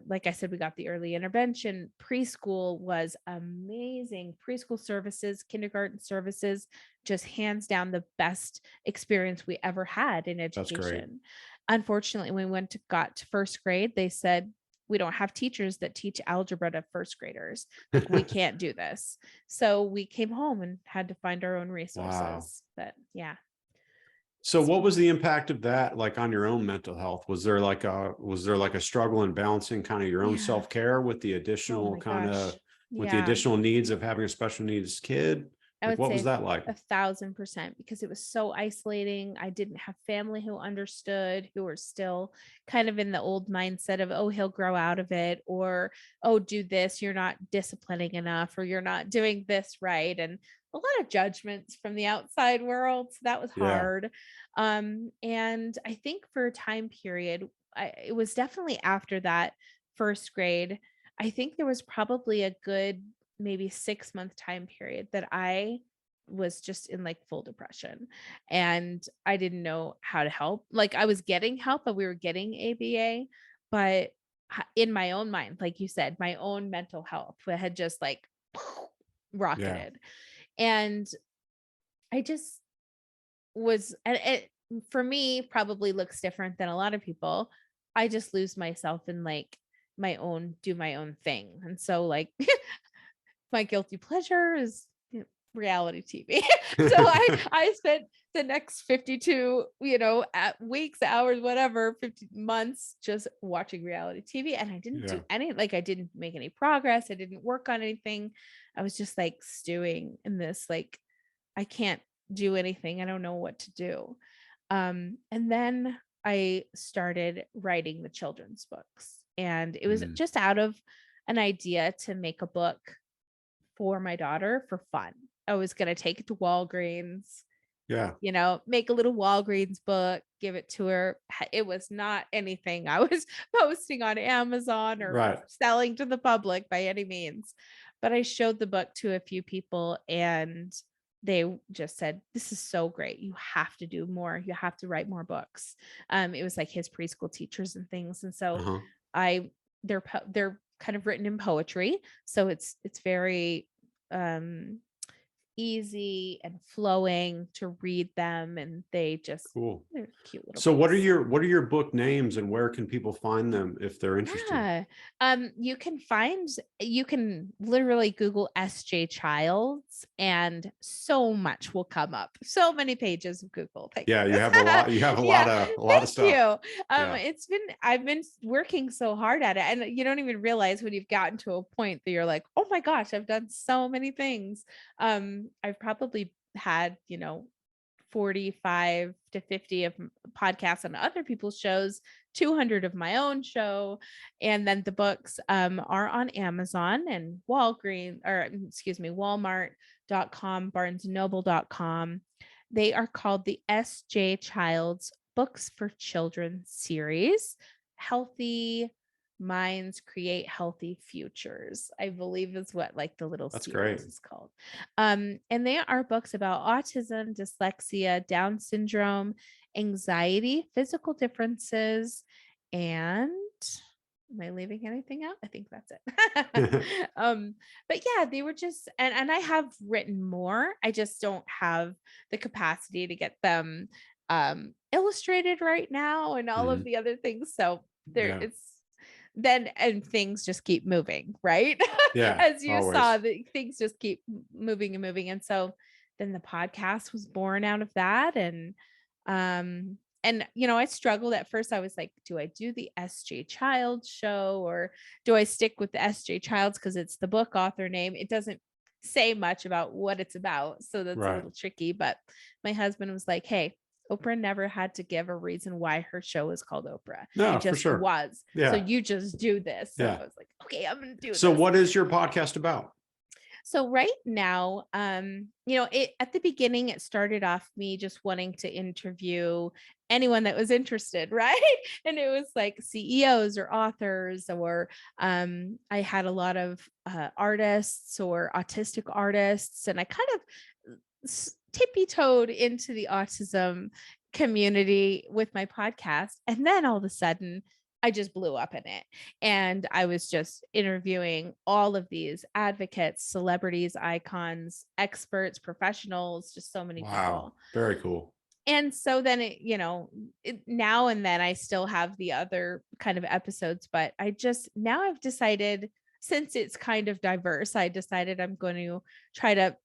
S2: like I said, we got the early intervention. Preschool was amazing. Preschool services, kindergarten services, just hands down the best experience we ever had in
S1: That's great.
S2: education. Unfortunately, when we got to first grade, they said, we don't have teachers that teach algebra to first graders. Like, we can't do this. So we came home and had to find our own
S1: Wow.
S2: resources. But yeah.
S1: So what was the impact of that like on your own mental health? Was there like a struggle in balancing kind of your own
S2: Yeah.
S1: self-care
S2: Oh my gosh.
S1: with the
S2: Yeah.
S1: additional needs of having a special needs kid?
S2: I
S1: Like
S2: would
S1: what was
S2: say
S1: that like?
S2: 1,000%, because it was so isolating. I didn't have family who understood, who were still kind of in the old mindset of, oh, he'll grow out of it, or, oh, do this, you're not disciplining enough, or you're not doing this right. And a lot of judgments from the outside world. So that was
S1: Yeah.
S2: hard. And I think for a time period, it was definitely after that first grade. I think there was probably a good maybe 6-month time period that I was just in like full depression and I didn't know how to help. Like, I was getting help, but we were getting ABA, but in my own mind, like you said, my own mental health had just like
S1: Yeah.
S2: rocketed. And I just was, and it for me probably looks different than a lot of people. I just lose myself in like do my own thing. And so like my guilty pleasure is reality TV. So I spent the next 52, at weeks, hours, whatever, 50 months just watching reality TV, and I didn't do
S1: Yeah.
S2: I didn't make any progress. I didn't work on anything. I was just like stewing in this like, I can't do anything. I don't know what to do. And then I started writing the children's books, and it was
S1: Mm.
S2: just out of an idea to make a book for my daughter for fun. I was gonna take it to Walgreens,
S1: Yeah.
S2: make a little Walgreens book, give it to her. It was not anything I was posting on Amazon or
S1: Right.
S2: selling to the public by any means. But I showed the book to a few people and they just said, "This is so great. You have to do more. You have to write more books." It was like his preschool teachers and things. And so
S1: Uh-huh.
S2: I they're kind of written in poetry. So it's very easy and flowing to read them, and
S1: Cool.
S2: they're cute little
S1: So
S2: books.
S1: what are your book names and where can people find them if they're interested?
S2: Yeah. You can literally Google SJ Childs and so much will come up. So many pages of Google. Thank
S1: Yeah,
S2: goodness.
S1: you have
S2: Yeah.
S1: a lot of
S2: Thank
S1: stuff.
S2: you.
S1: Yeah.
S2: I've been working so hard at it, and you don't even realize when you've gotten to a point that you're like, oh my gosh, I've done so many things. I've probably had, 45 to 50 of podcasts on other people's shows, 200 of my own show. And then the books are on Amazon and Walmart.com, barnesnoble.com. They are called the SJ Childs Books for Children series. Healthy minds create healthy futures, I believe, is what like the little
S1: That's great.
S2: series is called. And they are books about autism, dyslexia, Down syndrome, anxiety, physical differences, and am I leaving anything out? I think that's it. But yeah, they were just, and I have written more. I just don't have the capacity to get them illustrated right now and all of
S1: Mhm.
S2: the other things. So there
S1: Yeah.
S2: it's then and things just keep moving, right?
S1: Yeah,
S2: As you saw,
S1: always.
S2: the things just keep moving and moving. And so then the podcast was born out of that. And I struggled at first. I was like, do I do the SJ Childs show, or do I stick with the SJ Childs because it's the book author name? It doesn't say much about what it's about, so that's a
S1: Right.
S2: little tricky. But my husband was like, hey, Oprah never had to give a reason why her show is called Oprah. It
S1: No, for
S2: just
S1: sure.
S2: was. So
S1: Yeah.
S2: you just do this. So
S1: Yeah.
S2: I was like, okay, I'm going to do
S1: So
S2: this.
S1: what is your podcast about?
S2: So right now, it at the beginning, it started off me just wanting to interview anyone that was interested, right? And it was like CEOs or authors, or I had a lot of artists or autistic artists, and I kind of tippy-toed into the autism community with my podcast. And then all of a sudden, I just blew up in it. And I was just interviewing all of these advocates, celebrities, icons, experts, professionals, just so many
S1: Wow.
S2: people.
S1: Very cool.
S2: And so then now and then I still have the other kind of episodes, but now I've decided, since it's kind of diverse, I decided I'm going to try to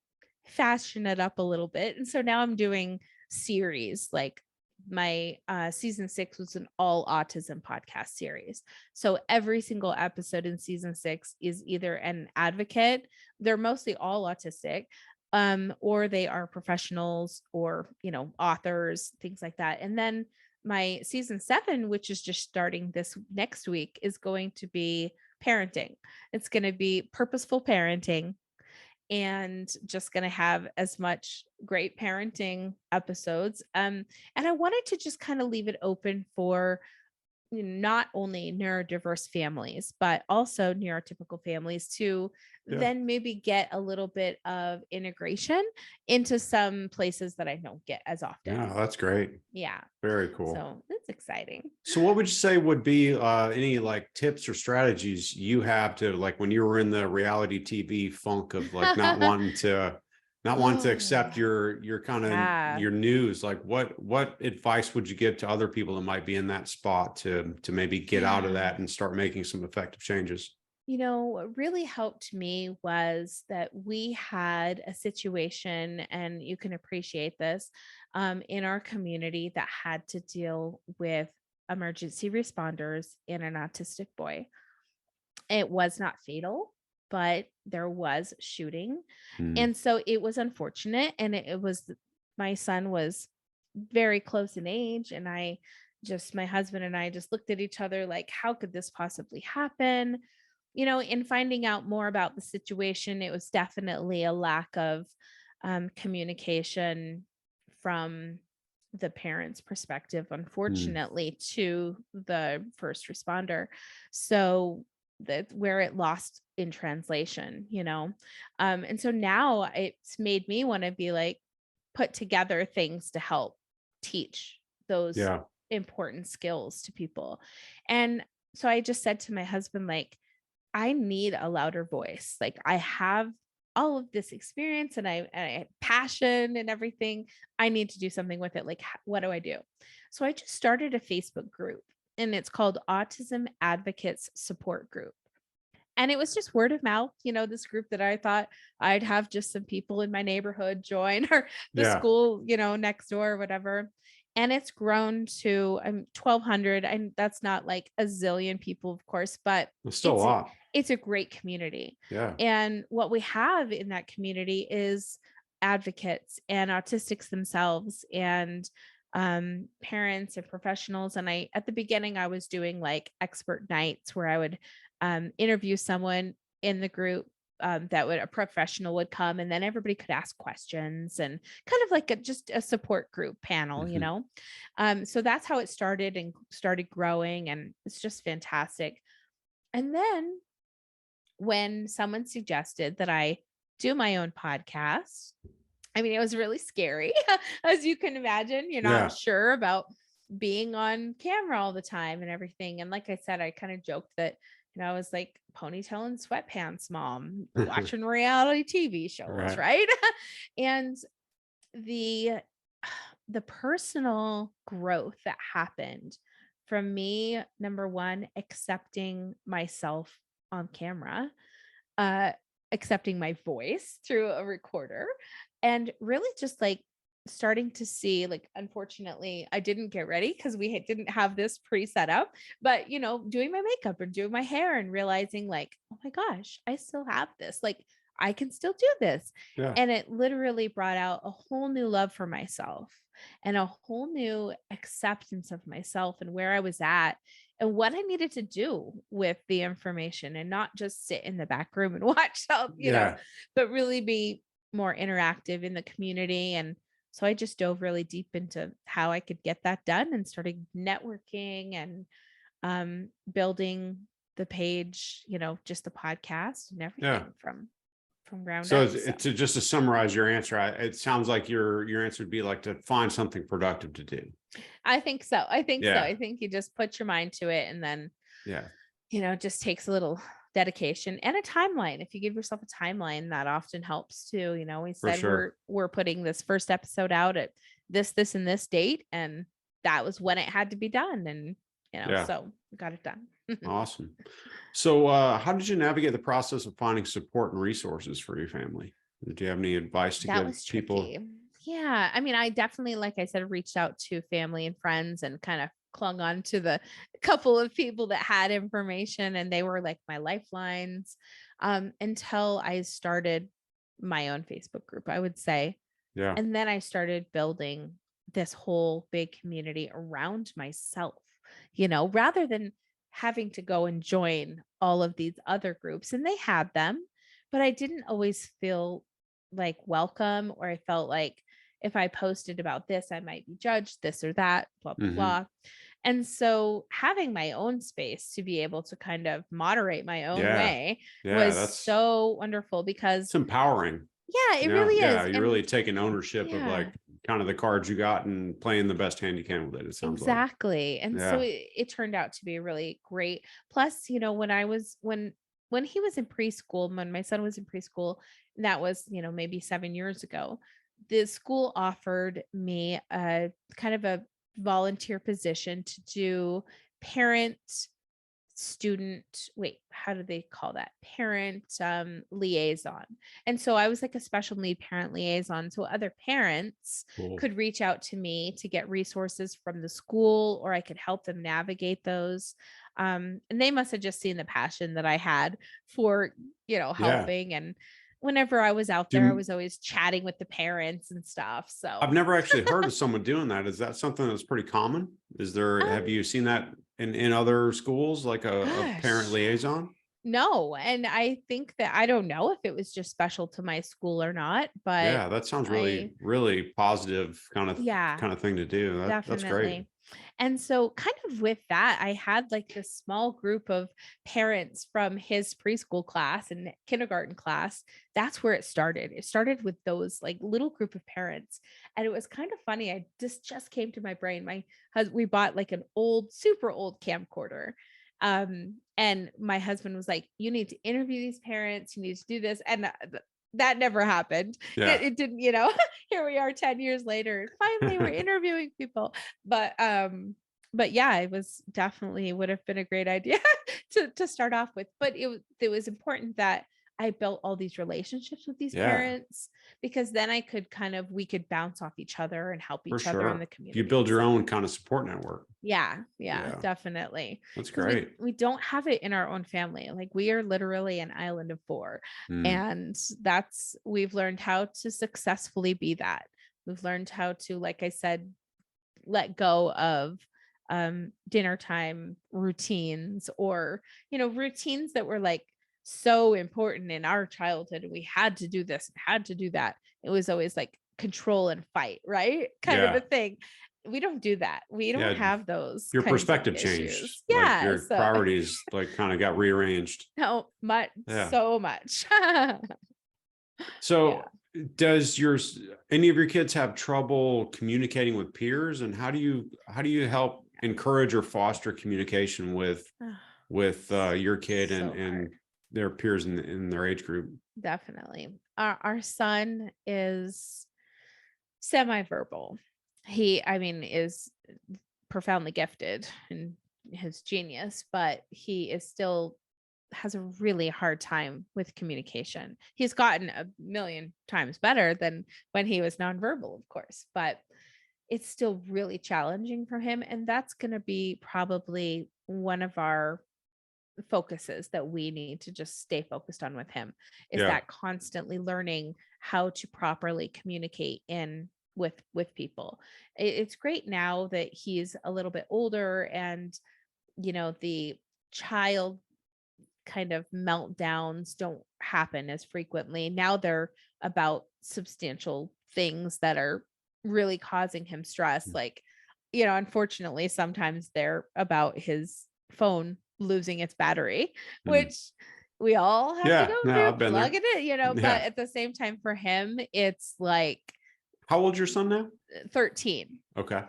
S2: fashion it up a little bit. And so now I'm doing series. Like my season 6 was an all autism podcast series. So every single episode in season 6 is either an advocate, they're mostly all autistic, or they are professionals, or authors, things like that. And then my season 7, which is just starting this next week, is going to be parenting. It's going to be purposeful parenting, and just going to have as much great parenting episodes. And I wanted to just kind of leave it open for not only neurodiverse families, but also neurotypical families to
S1: Yeah.
S2: then maybe get a little bit of integration into some places that I don't get as often.
S1: Yeah, that's great.
S2: Yeah.
S1: Very cool.
S2: So it's exciting.
S1: So what would you say would be any like tips or strategies you have to, like, when you were in the reality TV funk of like not wanting to accept your kind of
S2: Yeah.
S1: your news, like what advice would you give to other people that might be in that spot to maybe get out of
S2: Yeah.
S1: that and start making some effective changes?
S2: What really helped me was that we had a situation, and you can appreciate this, in our community that had to deal with emergency responders and an autistic boy. It was not fatal, but there was shooting.
S1: Hmm.
S2: And so it was unfortunate. And it was, my son was very close in age. And my husband and I just looked at each other like, how could this possibly happen? In finding out more about the situation, it was definitely a lack of communication from the parent's perspective,
S1: Hmm.
S2: unfortunately, to the first responder. So that where it lost in translation. And so now it's made me want to be like, put together things to help teach those
S1: Yeah.
S2: important skills to people. And so I just said to my husband, like, I need a louder voice. Like, I have all of this experience, and I passion and everything. I need to do something with it. Like, what do I do? So I just started a Facebook group, and it's called Autism Advocates Support Group. And it was just word of mouth, this group that I thought I'd have just some people in my neighborhood join, or the
S1: Yeah.
S2: school, next door or whatever. And it's grown to 1,200. And that's not like a zillion people, of course, but
S1: It's still a
S2: it's a,
S1: lot.
S2: it's a great community.
S1: Yeah.
S2: And what we have in that community is advocates and autistics themselves, and parents and professionals. And at the beginning, I was doing like expert nights where I would interview someone in the group, a professional would come, and then everybody could ask questions, and kind of like just a support group panel.
S1: Mhm.
S2: So that's how it started and started growing, and it's just fantastic. And then when someone suggested that I do my own podcast, I mean, it was really scary. As you can imagine, you're not
S1: Yeah.
S2: sure about being on camera all the time and everything. And like I said, I kind of joked that, I was like ponytail and sweatpants mom watching reality TV shows,
S1: Right.
S2: right? And the the personal growth that happened from me, number one, accepting myself on camera, uh, accepting my voice through a recorder, and really just like starting to see, like, unfortunately, I didn't get ready because we didn't have this pre-set up, but doing my makeup and doing my hair and realizing, like, oh my gosh, I still have this. Like, I can still do this.
S1: Yeah.
S2: And it literally brought out a whole new love for myself and a whole new acceptance of myself and where I was at and what I needed to do with the information and not just sit in the back room and watch
S1: Yeah.
S2: but really be more interactive in the community. And so I just dove really deep into how I could get that done and started networking and building the page, just the podcast and
S1: Yeah.
S2: everything from ground
S1: So
S2: up. So
S1: to just to summarize your answer, it sounds like your answer would be like to find something productive to do.
S2: I think so. I think so.
S1: Yeah.
S2: I think you just put your mind to it and then
S1: Yeah.
S2: it just takes a little dedication and a timeline. If you give yourself a timeline, that often helps too. We
S1: For
S2: said
S1: sure.
S2: we're putting this first episode out at this and this date, and that was when it had to be done. And
S1: Yeah.
S2: so got it done.
S1: Awesome. So, how did you navigate the process of finding support and resources for your family? Do you have any advice to
S2: That
S1: give
S2: was
S1: people?
S2: tricky. Yeah. I mean, I definitely, like I said, reached out to family and friends and kind of clung on to the couple of people that had information, and they were like my lifelines, until I started my own Facebook group, I would say.
S1: Yeah.
S2: And then I started building this whole big community around myself, rather than having to go and join all of these other groups. And they had them, but I didn't always feel like welcome, or I felt like if I posted about this, I might be judged, this or that, blah, blah,
S1: Hmm.
S2: blah. And so having my own space to be able to kind of moderate my own
S1: Yeah.
S2: way
S1: Yeah.
S2: was
S1: That's
S2: so wonderful
S1: it's
S2: because,
S1: empowering.
S2: yeah, it really
S1: Yeah.
S2: is.
S1: You're
S2: And
S1: really taking ownership of
S2: yeah,
S1: like kind of the cards you got and playing the best hand you can with it. It sounds like.
S2: exactly. And so
S1: Yeah.
S2: it turned out to be really great. Plus, when I was when he was in preschool, when my son was in preschool, and that was, maybe 7 years ago, the school offered me a kind of a volunteer position to do parent student wait how do they call that, parent liaison. And so I was like a special need parent liaison, so other parents
S1: Cool.
S2: could reach out to me to get resources from the school, or I could help them navigate those. And they must have just seen the passion that I had for
S1: Yeah.
S2: helping. And whenever I was out there, I
S1: Do
S2: was always chatting with the parents and stuff.
S1: I've
S2: So
S1: never actually heard of someone doing that. Is that something that's pretty common? Have
S2: um
S1: you seen that in other schools, like a parent
S2: gosh,
S1: liaison?
S2: no, and I think that I don't know if it was just special to my school or not, but
S1: Yeah, that sounds really,
S2: I
S1: really positive
S2: yeah,
S1: kind of thing to do. That's great.
S2: definitely. And so kind of with that, I had like this small group of parents from his preschool class and kindergarten class. That's where it started. It started with those like little group of parents. And it was kind of funny. I just came to my brain. My husband, we bought like an old, super old camcorder. And my husband was like, you need to interview these parents, you need to do this. And that never happened. It,
S1: Yeah.
S2: it didn't, here we are 10 years later. Finally, we're interviewing people. But yeah, it was definitely would have been a great idea to start off with. But it was important that I built all these relationships with these
S1: Yeah,
S2: parents, because then I could we could bounce off each other and help
S1: for
S2: each other in the
S1: sure. You
S2: community.
S1: build your
S2: So
S1: own kind of support network.
S2: yeah,
S1: Yeah,
S2: definitely.
S1: that's
S2: Because we
S1: great.
S2: we don't have it in our own family. Like, we are literally an island of four.
S1: Mm,
S2: And we've learned how to successfully be that. We've learned how to, like I said, let go of dinner time routines, or routines that were like so important in our childhood, and we had to do this and had to do that. It was always like control and fight, right? Kind of a
S1: yeah,
S2: thing. We don't do that. We don't
S1: yeah.
S2: have those
S1: Your
S2: kinds of
S1: perspective changed.
S2: issues.
S1: Like
S2: Yeah,
S1: your
S2: so
S1: priorities, like kind of got rearranged.
S2: no, much,
S1: Yeah.
S2: so much. Yeah.
S1: So, does any of your kids have trouble communicating with peers, and how do you help encourage or foster communication with your kid
S2: So
S1: and
S2: hard.
S1: their peers in their age group?
S2: Definitely. Our son is semi-verbal. He, I mean, is profoundly gifted in his genius, but he is still has a really hard time with communication. He's gotten a million times better than when he was nonverbal, of course, but it's still really challenging for him. And that's going to be probably one of our focuses that we need to just stay focused on with him, is
S1: Yeah.
S2: that constantly learning how to properly communicate in with people. It's great now that he's a little bit older, and the child kind of meltdowns don't happen as frequently. Now they're about substantial things that are really causing him stress. Like, unfortunately, sometimes they're about his phone losing its battery,
S1: Mm.
S2: which we all have to
S1: Yeah.
S2: go
S1: No,
S2: through,
S1: I've been
S2: plug
S1: there.
S2: it in, but
S1: Yeah.
S2: at the same time for him, it's like
S1: How old's your son now?
S2: 13.
S1: Okay.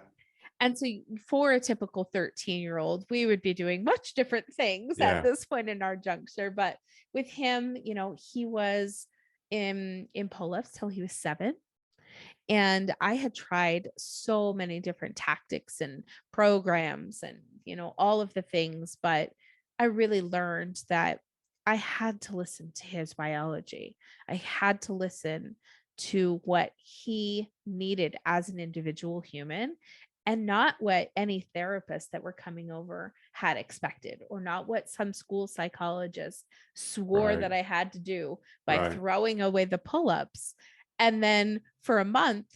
S2: And so for a typical 13-year-old, we would be doing much different things at
S1: Yeah.
S2: this point in our juncture. But with him, he was in pull-ups till he was 7. And I had tried so many different tactics and programs and, all of the things, but I really learned that I had to listen to his biology. I had to listen to what he needed as an individual human, and not what any therapists that were coming over had expected, or not what some school psychologist swore
S1: Right.
S2: that I had to do by
S1: Right.
S2: throwing away the pull-ups. And then for a month,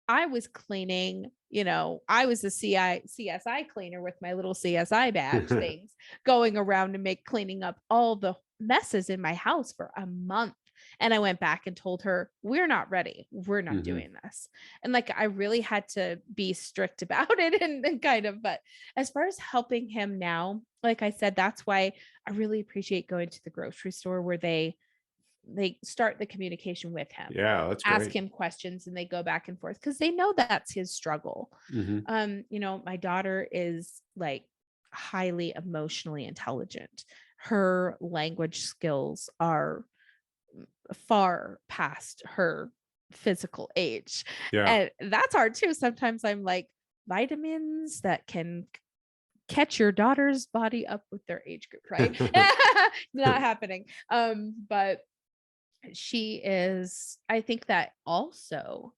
S2: I was cleaning, I was a CSI cleaner with my little CSI badge things, going around and cleaning up all the messes in my house for a month. And I went back and told her, we're not ready. We're not
S1: Mhm.
S2: doing this. And like, I really had to be strict about it, and kind of, but as far as helping him now, like I said, that's why I really appreciate going to the grocery store, where they start the communication with him,
S1: Yeah, that's
S2: ask
S1: great.
S2: him questions, and they go back and forth because they know that's his struggle.
S1: Mhm.
S2: My daughter is like highly emotionally intelligent. Her language skills are far past her physical age.
S1: Yeah.
S2: And that's hard too. Sometimes I'm like, vitamins that can catch your daughter's body up with their age group, right? Not happening. But she is, I think that also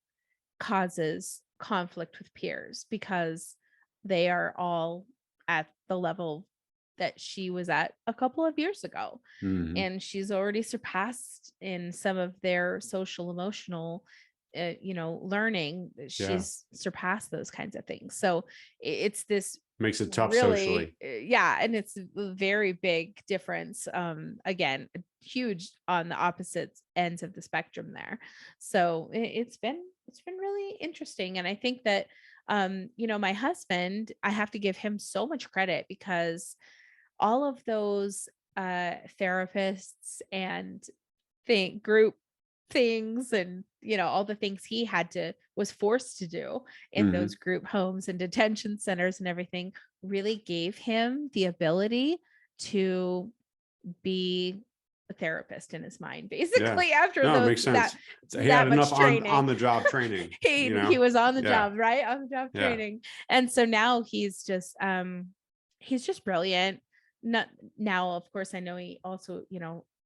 S2: causes conflict with peers, because they are all at the level that she was at a couple of years ago,
S1: Mhm.
S2: and she's already surpassed in some of their social emotional learning.
S1: Yeah.
S2: She's surpassed those kinds of things. So it's this
S1: Makes it tough
S2: really,
S1: socially.
S2: yeah, and it's a very big difference. Again, huge on the opposite ends of the spectrum there. So it's been really interesting. And I think that my husband, I have to give him so much credit, because all of those therapists and group things, and all the things he was forced to do in those
S1: Mhm.
S2: group homes and detention centers and everything, really gave him the ability to be a therapist in his mind,
S1: Yeah.
S2: basically, after
S1: No, it
S2: those
S1: makes
S2: that
S1: sense. So he had
S2: that
S1: enough
S2: much
S1: on
S2: training.
S1: the job training,
S2: He was on the
S1: Yeah.
S2: job, right? On the job
S1: Yeah.
S2: training. And so now he's just brilliant. Not now, of course, I know he also,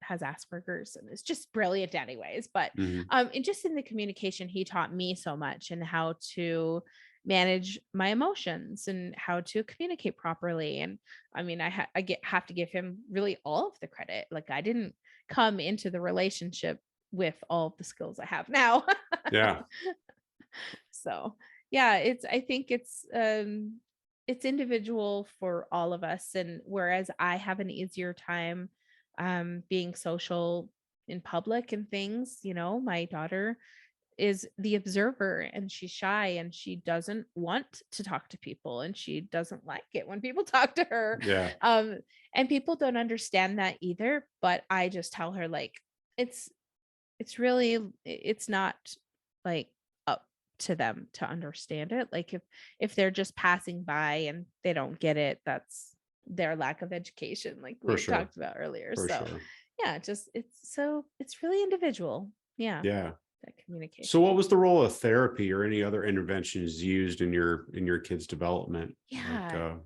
S2: has Asperger's and is just brilliant anyways. But
S1: Mhm.
S2: and just in the communication, he taught me so much, and how to manage my emotions and how to communicate properly. And I mean, have to give him really all of the credit. Like, I didn't come into the relationship with all of the skills I have now.
S1: Yeah.
S2: So yeah, I think it's individual for all of us. And whereas I have an easier time being social in public and things, my daughter is the observer, and she's shy, and she doesn't want to talk to people, and she doesn't like it when people talk to her.
S1: Yeah.
S2: And people don't understand that either, but I just tell her, like, it's it's not like up to them to understand it. Like, if they're just passing by and they don't get it, that's their lack of education, like we
S1: For
S2: had
S1: sure.
S2: talked about earlier.
S1: For
S2: So
S1: sure.
S2: yeah, it's really individual. Yeah,
S1: Yeah.
S2: that
S1: So
S2: communication.
S1: what was the role of therapy or any other interventions used in your kids' development? Like
S2: Yeah.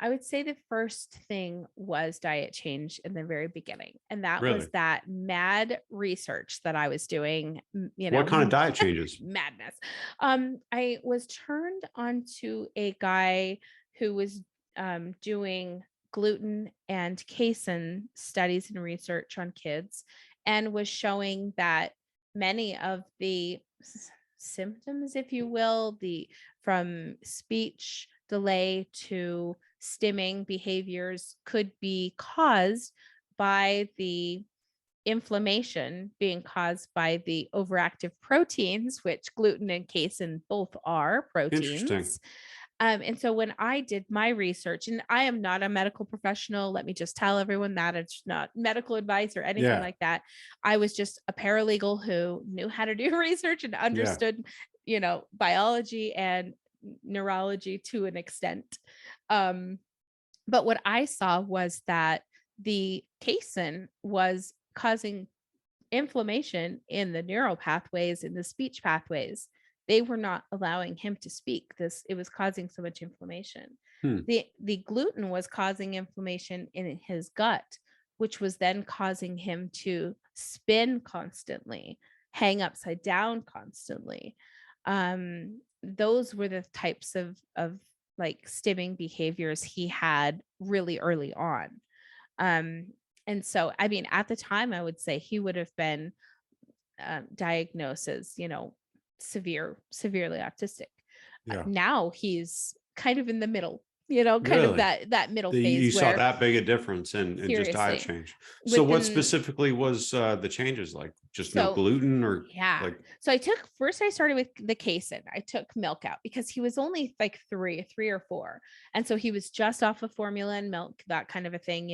S2: I would say the first thing was diet change in the very beginning. And that was
S1: Really?
S2: that mad research that I was doing,
S1: What kind of diet changes?
S2: madness. I was turned onto a guy who was doing gluten and casein studies and research on kids and was showing that many of the symptoms, if you will, the from speech delay to stimming behaviors could be caused by the inflammation being caused by the overactive proteins, which gluten and casein both are
S1: Interesting.
S2: proteins. And so when I did my research, and I am not a medical professional, let me just tell everyone that it's not medical advice or anything
S1: Yeah.
S2: like that. I was just a paralegal who knew how to do research and
S1: Yeah.
S2: understood, biology and neurology to an extent. Um, but what I saw was that the casein was causing inflammation in the neural pathways, in the speech pathways. They were not allowing him to speak. It was causing so much inflammation.
S1: Hmm.
S2: The gluten was causing inflammation in his gut, which was then causing him to spin constantly, hang upside down constantly. Those were the types of like stimming behaviors he had really early on. Um, and so, I mean, at the time, I would say he would have been diagnosed as, severely autistic.
S1: Yeah.
S2: Now he's kind of in the middle, kind of
S1: Really?
S2: that middle
S1: You
S2: phase
S1: saw
S2: where
S1: that big a difference in just diet
S2: seriously,
S1: change. So what
S2: within
S1: specifically was the changes like? Just no
S2: so
S1: gluten or
S2: yeah.
S1: like
S2: So I started with the casein. I took milk out because he was only like three or four. And so he was just off of formula and milk, that kind of a thing.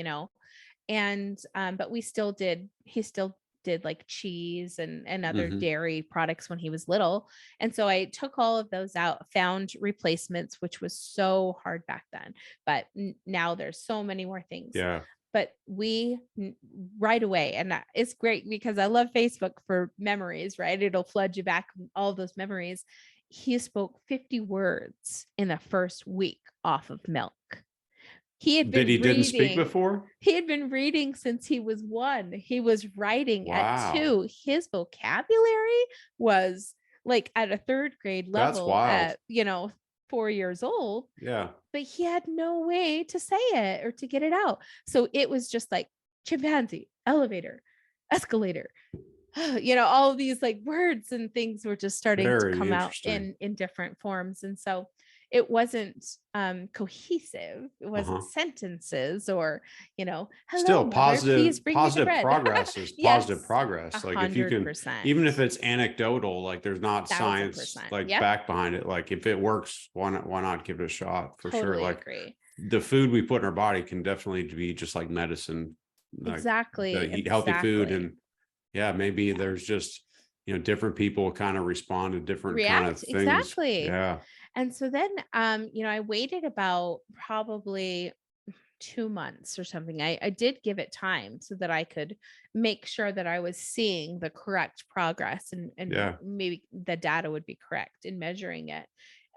S2: And but he still did like cheese and other
S1: Mhm.
S2: dairy products when he was little. And so I took all of those out, found replacements, which was so hard back then. But now there's so many more things.
S1: Yeah.
S2: But right away, and it's great because I love Facebook for memories, right? It'll flood you back all those memories. He spoke 50 words in the first week off of milk. He had
S1: That
S2: been
S1: he didn't speak
S2: reading
S1: before?
S2: he had been reading since he was 1. He was writing at
S1: Wow.
S2: 2. His vocabulary was like at a 3rd grade
S1: That's
S2: level
S1: wild.
S2: at, 4 years old,
S1: Yeah.
S2: but he had no way to say it or to get it out. So it was just like chimpanzee, elevator, escalator. All of these like words and things were just starting to
S1: Very
S2: come out
S1: interesting.
S2: in different forms. And so it wasn't cohesive. It wasn't
S1: Uh-huh.
S2: sentences or, hello,
S1: Still
S2: mother, please bring me the
S1: positive
S2: bread.
S1: progress is positive
S2: Yes,
S1: progress. Like if you can,
S2: 100%,
S1: even if it's anecdotal, like there's not
S2: thousand
S1: science
S2: percent.
S1: like
S2: Yep,
S1: back behind it. Like if it works, why not give it a shot for sure?
S2: totally
S1: Like
S2: agree.
S1: the food we put in our body can definitely be just like medicine, like
S2: Exactly,
S1: to eat healthy food.
S2: exactly.
S1: And yeah, maybe
S2: Yeah.
S1: there's just, different people kind of respond to different kind of
S2: React
S1: things.
S2: exactly.
S1: Yeah.
S2: And so then I waited about probably 2 months or something. I did give it time so that I could make sure that I was seeing the correct progress and
S1: Yeah.
S2: maybe the data would be correct in measuring it.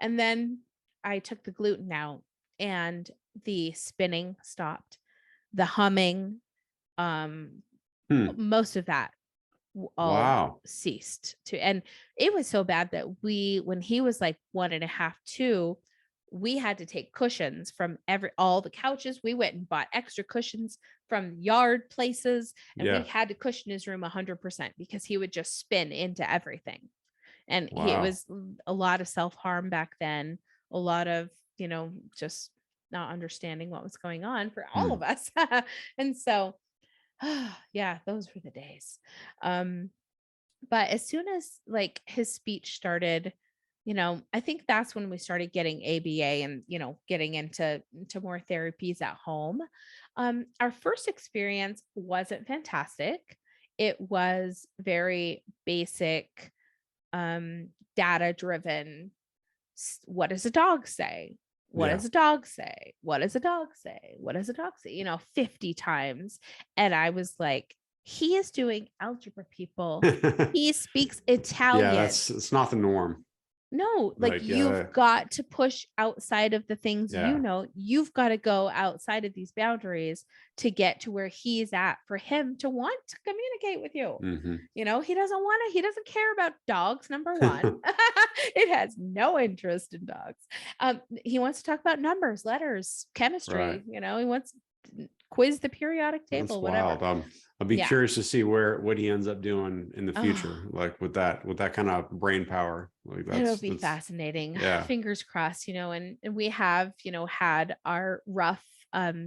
S2: And then I took the gluten out and the spinning stopped, the humming, um,
S1: Hmm.
S2: most of that all
S1: Wow.
S2: ceased to. And it was so bad that when he was like 1.5 2, we had to take cushions from all the couches. We went and bought extra cushions from yard places, and we
S1: Yeah.
S2: had to cushion his room 100% because he would just spin into everything. And it
S1: Wow.
S2: was a lot of self-harm back then, a lot of just not understanding what was going on for all
S1: Hmm.
S2: of us. And so yeah, those were the days. um but as soon as like his speech started, I think that's when we started getting ABA and, getting into more therapies at home. Our first experience wasn't fantastic. It was very basic, data driven. What does a dog say? What
S1: Yeah.
S2: does a dog say? What does a dog say? What does a dog say? 50 times. And I was like, he is doing algebra, people. He speaks
S1: Yeah,
S2: Italian.
S1: it's not the norm.
S2: No, like
S1: Like,
S2: you've got to push outside of the things
S1: yeah.
S2: you've got to go outside of these boundaries to get to where he's at for him to want to communicate with you.
S1: Hmm.
S2: He doesn't want to, he doesn't care about dogs, number one. It has no interest in dogs. He wants to talk about numbers, letters,
S1: Right.
S2: chemistry, he wants to quiz the periodic
S1: That's
S2: table, whatever.
S1: wild. I'll be
S2: Yeah.
S1: curious to see what he ends up doing in the
S2: Oh,
S1: future, like with that kind of brain power. Like
S2: it'll be
S1: that's
S2: fascinating.
S1: yeah,
S2: Fingers crossed, and we have, had our rough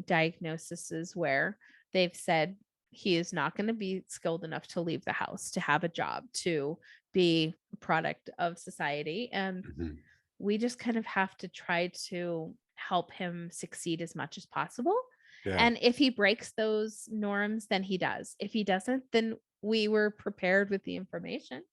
S2: diagnoses where they've said he is not going to be skilled enough to leave the house, to have a job, to be a product of society. And
S1: mhm,
S2: we just kind of have to try to help him succeed as much as possible.
S1: yeah,
S2: And if he breaks those norms, then he does. If he doesn't, then we were prepared with the information.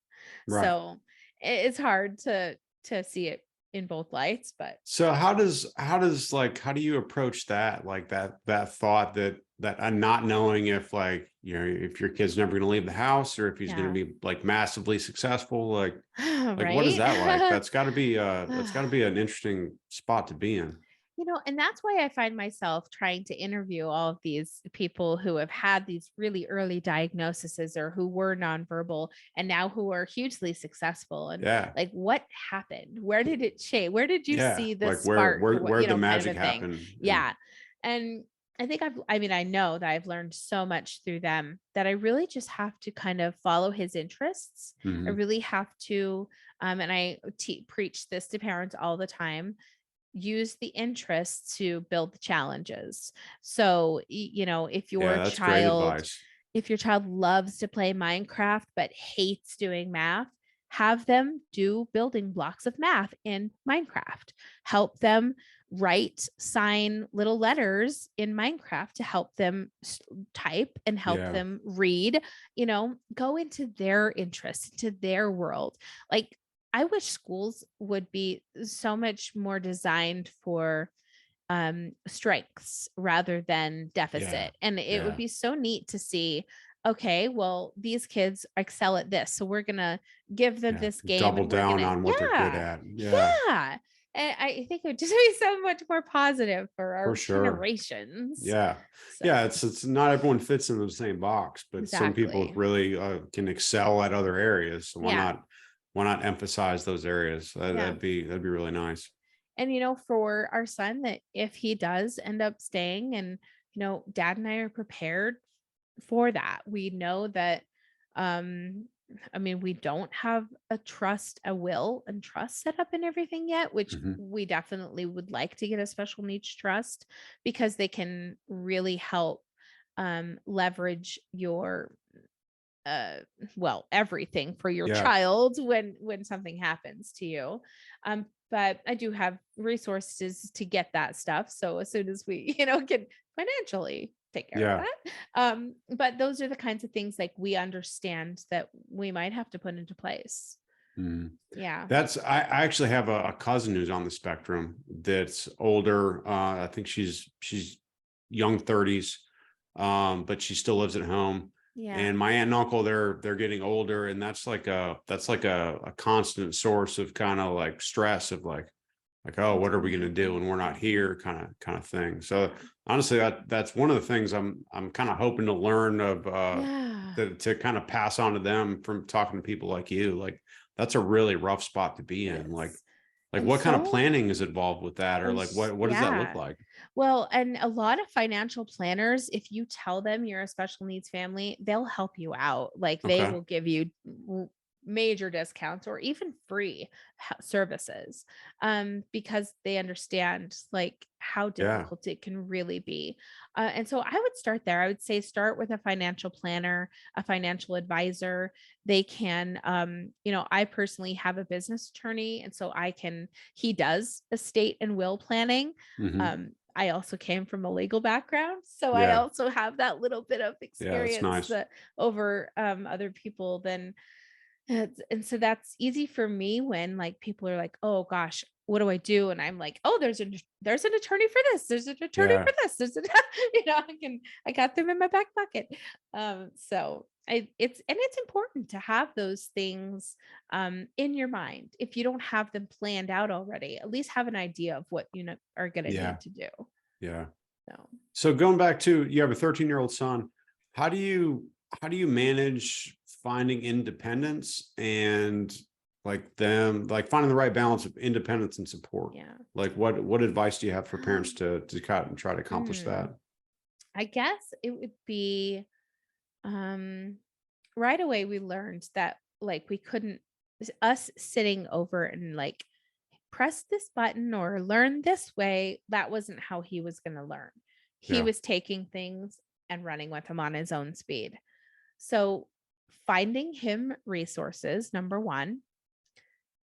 S1: right.
S2: So it's hard to see it in both lights, but
S1: So how do you approach that, like that thought that I'm not knowing if, like, if your kid's never going to leave the house or if he's going
S2: yeah.
S1: to be like massively successful, like what is that like?
S2: Right.
S1: That's got to be an interesting spot to be in.
S2: And that's why I find myself trying to interview all of these people who have had these really early diagnoses or who were nonverbal and now who are hugely successful. And
S1: Yeah.
S2: like, what happened? Where did it change? Where did you
S1: Yeah.
S2: see the
S1: Like
S2: spark or what,
S1: where the
S2: kind of
S1: magic
S2: a thing?
S1: happen. And
S2: Yeah. And I know that I've learned so much through them that I really just have to kind of follow his interests. I
S1: mhm,
S2: really have to, and I preach this to parents all the time, use the interests to build the challenges. So,
S1: yeah, that's great advice.
S2: if your child loves to play Minecraft but hates doing math, have them do building blocks of math in Minecraft. Help them write, sign little letters in Minecraft to help them type and help
S1: Yeah.
S2: them read, go into their interests, into their world. Like, I wish schools would be so much more designed for strengths rather than
S1: Yeah.
S2: deficit. And it would
S1: Yeah.
S2: be so neat to see, okay, well, these kids excel at this. So we're going to give them
S1: Yeah.
S2: this game
S1: Double
S2: and we're going
S1: down
S2: to,
S1: on what they're good
S2: yeah,
S1: at. Yeah,
S2: yeah. And I think it would just be so much more positive for
S1: for
S2: our
S1: sure.
S2: generations.
S1: Yeah. Yeah,
S2: So,
S1: it's not everyone fits in the same box, but some people
S2: exactly.
S1: really can excel at other areas. So
S2: Yeah.
S1: why not emphasize those areas?
S2: Yeah.
S1: That'd be really nice.
S2: And, for our son, that if he does end up staying, and, dad and I are prepared for that. We know that, um, we don't have a will and trust set up and everything yet, which
S1: Mhm.
S2: we definitely would like to get a special needs trust because they can really help leverage your uh everything for your
S1: Yeah.
S2: child when something happens to you. But I do have resources to get that stuff, so as soon as we can financially take care of
S1: Yeah.
S2: that. But those are the kinds of things like we understand that we might have to put into place.
S1: Mhm.
S2: Yeah.
S1: I actually have a cousin who's on the spectrum that's older. I think she's young 30s, but she still lives at home.
S2: Yeah.
S1: And my aunt and uncle, they're getting older, and that's like a constant source of kind of like stress of like, oh,
S2: What's
S1: what are
S2: going
S1: we
S2: to
S1: gonna do
S2: happen?
S1: when we're not
S2: Mhm.
S1: here, kind of thing. So honestly, that's one of the things I'm kind of hoping to learn of
S2: Yeah.
S1: to kind of pass on to them from talking to people like you. Like that's a really rough spot to be
S2: It
S1: in.
S2: is.
S1: Like
S2: And
S1: what kind of
S2: so
S1: planning is involved with that? Or like what does that look
S2: yeah.
S1: like?
S2: Well, and a lot of financial planners, if you tell them you're a special needs family, they'll help you out. Like, they
S1: Okay.
S2: will give you major discounts or even free services, because they understand like how
S1: Yeah.
S2: difficult it can really be. And so I would start there. I would say start with a financial planner, a financial advisor. They can, I personally have a business attorney, and so he does estate and will planning.
S1: Hmm.
S2: I also came from a legal background, so I
S1: Yeah.
S2: also have that little bit of
S1: Yeah. That's
S2: experience
S1: nice.
S2: that over other people And so that's easy for me when like people are like, "Oh gosh, what do I do?" And I'm like, "Oh, there's an attorney for this. There's an attorney
S1: Yeah.
S2: for this. There's a I got them in my back pocket." So it's important to have those things in your mind. If you don't have them planned out already, at least have an idea of what you know are going to
S1: Yeah.
S2: need to do.
S1: Yeah.
S2: So,
S1: So going back to, you have a 13-year-old son. How do you manage finding independence and like them like finding the right balance of independence and support?
S2: yeah.
S1: Like what advice do you have for parents
S2: Um,
S1: to cut and try to accomplish
S2: hmm,
S1: that?
S2: I guess it would be um right away we learned that like we couldn't us sitting over and like press this button or learn this way, that wasn't how he was going to learn. He
S1: Yeah.
S2: was taking things and running with them on his own speed. So finding him resources, number 1,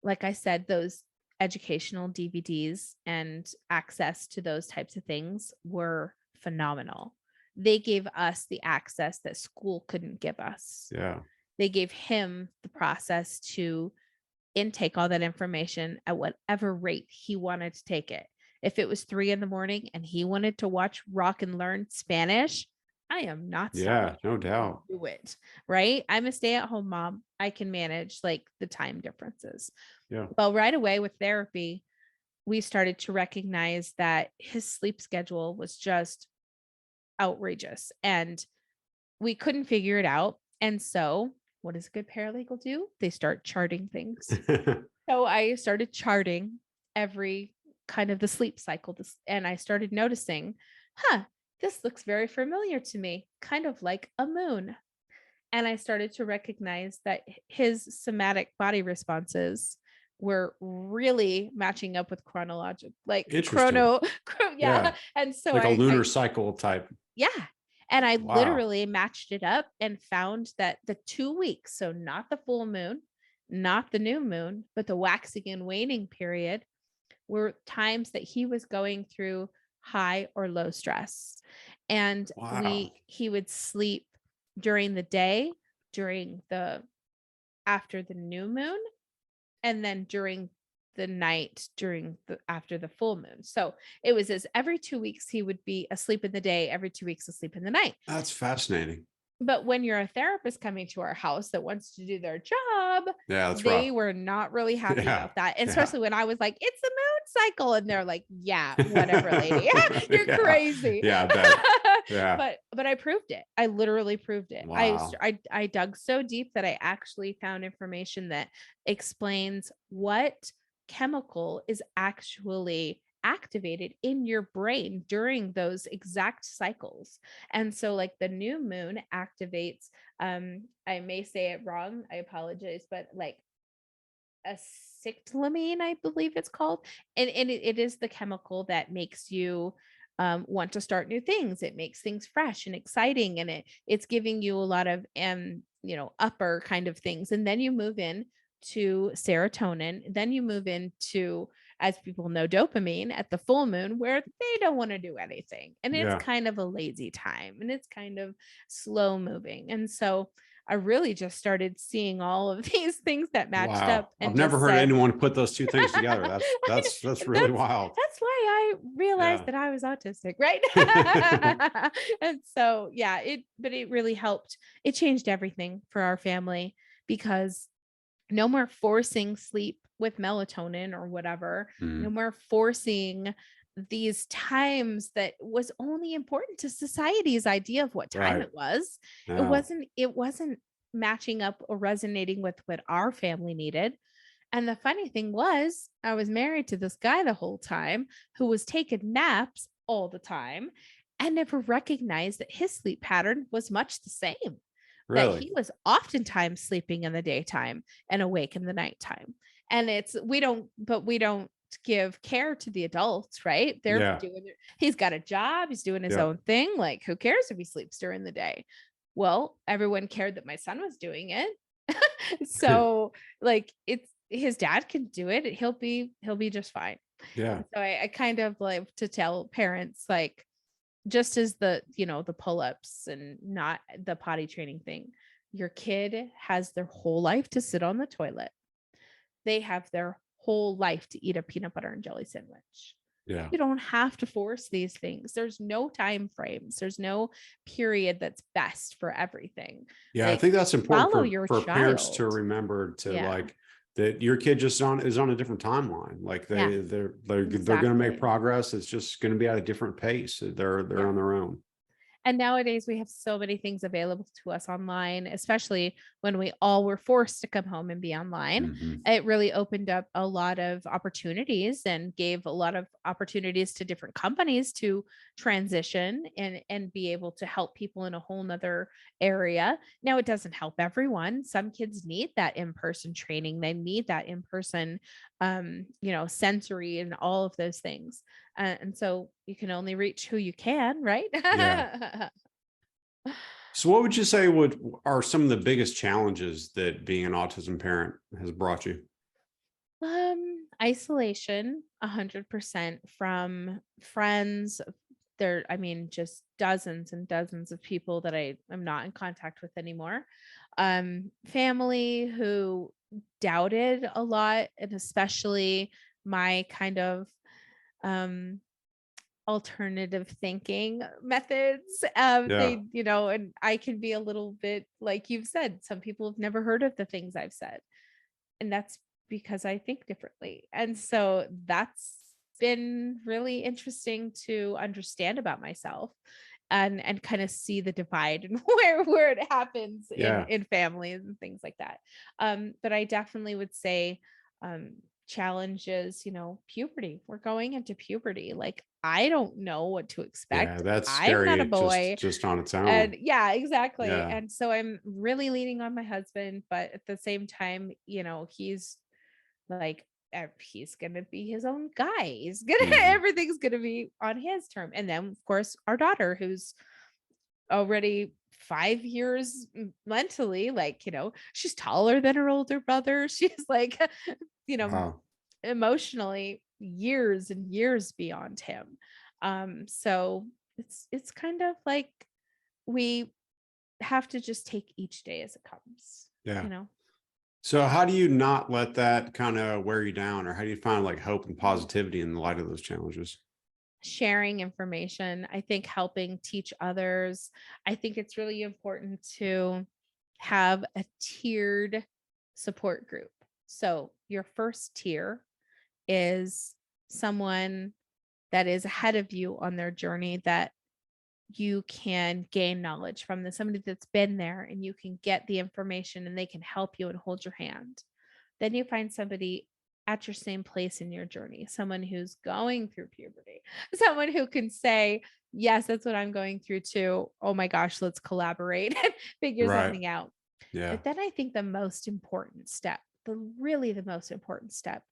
S2: like I said, those educational DVDs and access to those types of things were phenomenal. They gave us the access that school couldn't give us.
S1: Yeah.
S2: They gave him the process to intake all that information at whatever rate he wanted to take it. If it was 3 in the morning and he wanted to watch Rock and learn Spanish, I am not stopping
S1: Yeah, no
S2: him to
S1: doubt.
S2: do it, right? I'm a stay-at-home mom. I can manage like the time differences.
S1: Yeah.
S2: Well, right away with therapy, we started to recognize that his sleep schedule was just outrageous and we couldn't figure it out. And so, what does a good paralegal do? They start charting things. So I started charting every kind of the sleep cycle and I started noticing, huh, this looks very familiar to me, kind of like a moon. And I started to recognize that his somatic body responses were really matching up with chronologic, like
S1: Interesting.
S2: yeah.
S1: Yeah.
S2: And so
S1: Like a lunar
S2: I
S1: cycle type.
S2: yeah. And I
S1: Wow.
S2: literally matched it up and found that the 2 weeks, so not the full moon, not the new moon, but the waxing and waning period were times that he was going through high or low stress. And
S1: Wow.
S2: he would sleep during the day, during the after the new moon, and then during the night during the after the full moon. So it was as every 2 weeks he would be asleep in the day, every 2 weeks asleep in the night.
S1: That's fascinating.
S2: But when you're a therapist coming to our house that wants to do their job,
S1: Yeah, that's
S2: they
S1: rough.
S2: were not really happy
S1: Yeah.
S2: about that. And
S1: Yeah.
S2: especially when I was like, it's the moon cycle. And they're like, yeah, whatever, lady. You're
S1: Yeah.
S2: crazy.
S1: Yeah, I bet. Yeah.
S2: But I proved it. I literally proved it.
S1: Wow.
S2: I dug so deep that I actually found information that explains what chemical is actually activated in your brain during those exact cycles. And so like the new moon activates I may say it wrong, I apologize, but like acetylcholine, I believe it's called. And it is the chemical that makes you want to start new things. It makes things fresh and exciting, and it's giving you a lot of upper kind of things. And then you move in to serotonin. Then you move into, as people know, dopamine at the full moon, where they don't want to do anything. And it's
S1: Yeah.
S2: kind of a lazy time and it's kind of slow moving. And so I really just started seeing all of these things that matched
S1: Wow.
S2: up
S1: I've
S2: and
S1: never
S2: just
S1: heard
S2: said,
S1: anyone put those two things together. That's
S2: I
S1: that's that's
S2: know,
S1: really wild.
S2: that's why I realized
S1: Yeah.
S2: that I was autistic, right? And so, yeah, but it really helped. It changed everything for our family because no more forcing sleep with melatonin or whatever, no
S1: Mm,
S2: more forcing these times that was only important to society's idea of what time
S1: right.
S2: it was.
S1: Yeah.
S2: It wasn't matching up or resonating with what our family needed. And the funny thing was, I was married to this guy the whole time who was taking naps all the time and never recognized that his sleep pattern was much the same, that
S1: Really.
S2: he was oftentimes sleeping in the daytime and awake in the nighttime. And we don't give care to the adults, right?
S1: Yeah.
S2: He's got a job, he's doing his
S1: Yeah.
S2: own thing. Like, who cares if he sleeps during the day? Well, everyone cared that my son was doing it. So, like, it's his dad can do it. He'll be just fine.
S1: Yeah.
S2: And so I kind of like to tell parents, like, just as the pull-ups and not the potty training thing, Your kid has their whole life to sit on the toilet. They have their whole life to eat a peanut butter and jelly sandwich.
S1: Yeah.
S2: You don't have to force these things. There's no time frames. There's no period that's best for everything.
S1: Yeah, I
S2: Like,
S1: think that's important
S2: follow your
S1: for parents to
S2: child.
S1: remember to
S2: Yeah.
S1: like that your kid just is on a different timeline. Like
S2: Yeah.
S1: they're going to make
S2: Exactly.
S1: progress. It's just going to be at a different pace. They're
S2: Yeah.
S1: on their own.
S2: And nowadays we have so many things available to us online, especially when we all were forced to come home and be online.
S1: Mhm.
S2: It really opened up a lot of opportunities and gave a lot of opportunities to different companies to transition and be able to help people in a whole nother area. Now it doesn't help everyone. Some kids need that in-person training. They need that in-person sensory and all of those things. And so you can only reach who you can, right?
S1: Yeah. So what would you say would are some of the biggest challenges that being an autism parent has brought you?
S2: Isolation, 100% from friends. There, I mean, just dozens and dozens of people that I am not in contact with anymore. Family who doubted a lot, and especially my kind of um alternative thinking methods.
S1: Yeah.
S2: And I can be a little bit like you've said, some people have never heard of the things I've said. And that's because I think differently. And so that's been really interesting to understand about myself and kind of see the divide and where it happens in
S1: Yeah.
S2: in families and things like that. But I definitely would say um challenges, puberty. We're going into puberty. Like, I don't know what to
S1: Yeah,
S2: expect.
S1: that's
S2: I'm not a
S1: scary
S2: boy.
S1: just on its
S2: And
S1: own.
S2: yeah, exactly.
S1: Yeah.
S2: And so I'm really leaning on my husband, but at the same time, he's like, he's gonna be his own guy. He's gonna
S1: Mhm.
S2: everything's gonna be on his term. And then of course our daughter, who's already 5 years mentally, like, she's taller than her older brother. She's like, you know,
S1: Wow.
S2: emotionally years and years beyond him. So it's kind of like we have to just take each day as it comes,
S1: Yeah.
S2: you know?
S1: So how do you not let that kind of wear you down, or how do you find like hope and
S2: Mhm.
S1: positivity in the light of those challenges?
S2: Sharing information, I think helping teach others. I think it's really important to have a tiered support group. So your first tier is someone that is ahead of you on their journey that you can gain knowledge from, the somebody that's been there and you can get the information and they can help you and hold your hand. Then you find somebody at your same place in your journey, someone who's going through puberty, someone who can say, yes, that's what I'm going through too. Oh my gosh, let's collaborate and figure
S1: Right.
S2: something out.
S1: Yeah.
S2: But then I think the most important step, the most important step,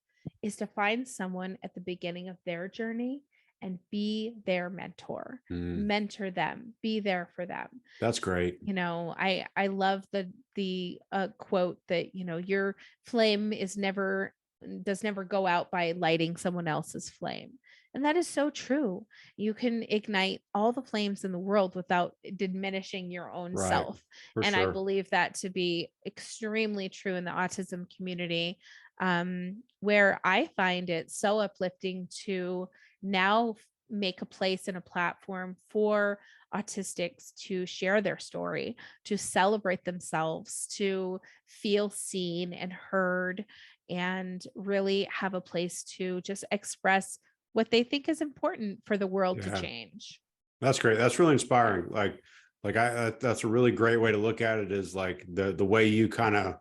S2: is to find someone at the beginning of their journey and be their mentor.
S1: Mm,
S2: Mentor them, be there for them.
S1: that's great.
S2: I love the quote that, your flame is never does never go out by lighting someone else's flame. And that is so true. You can ignite all the flames in the world without diminishing your own
S1: Right.
S2: self.
S1: For
S2: And I
S1: sure.
S2: believe that to be extremely true in the autism community, where I find it so uplifting to now make a place and a platform for autistics to share their story, to celebrate themselves, to feel seen and heard, and really have a place to just express what they think is important for the world to
S1: Yeah.
S2: change.
S1: That's great. That's really inspiring. That's a really great way to look at it is like the way you kind of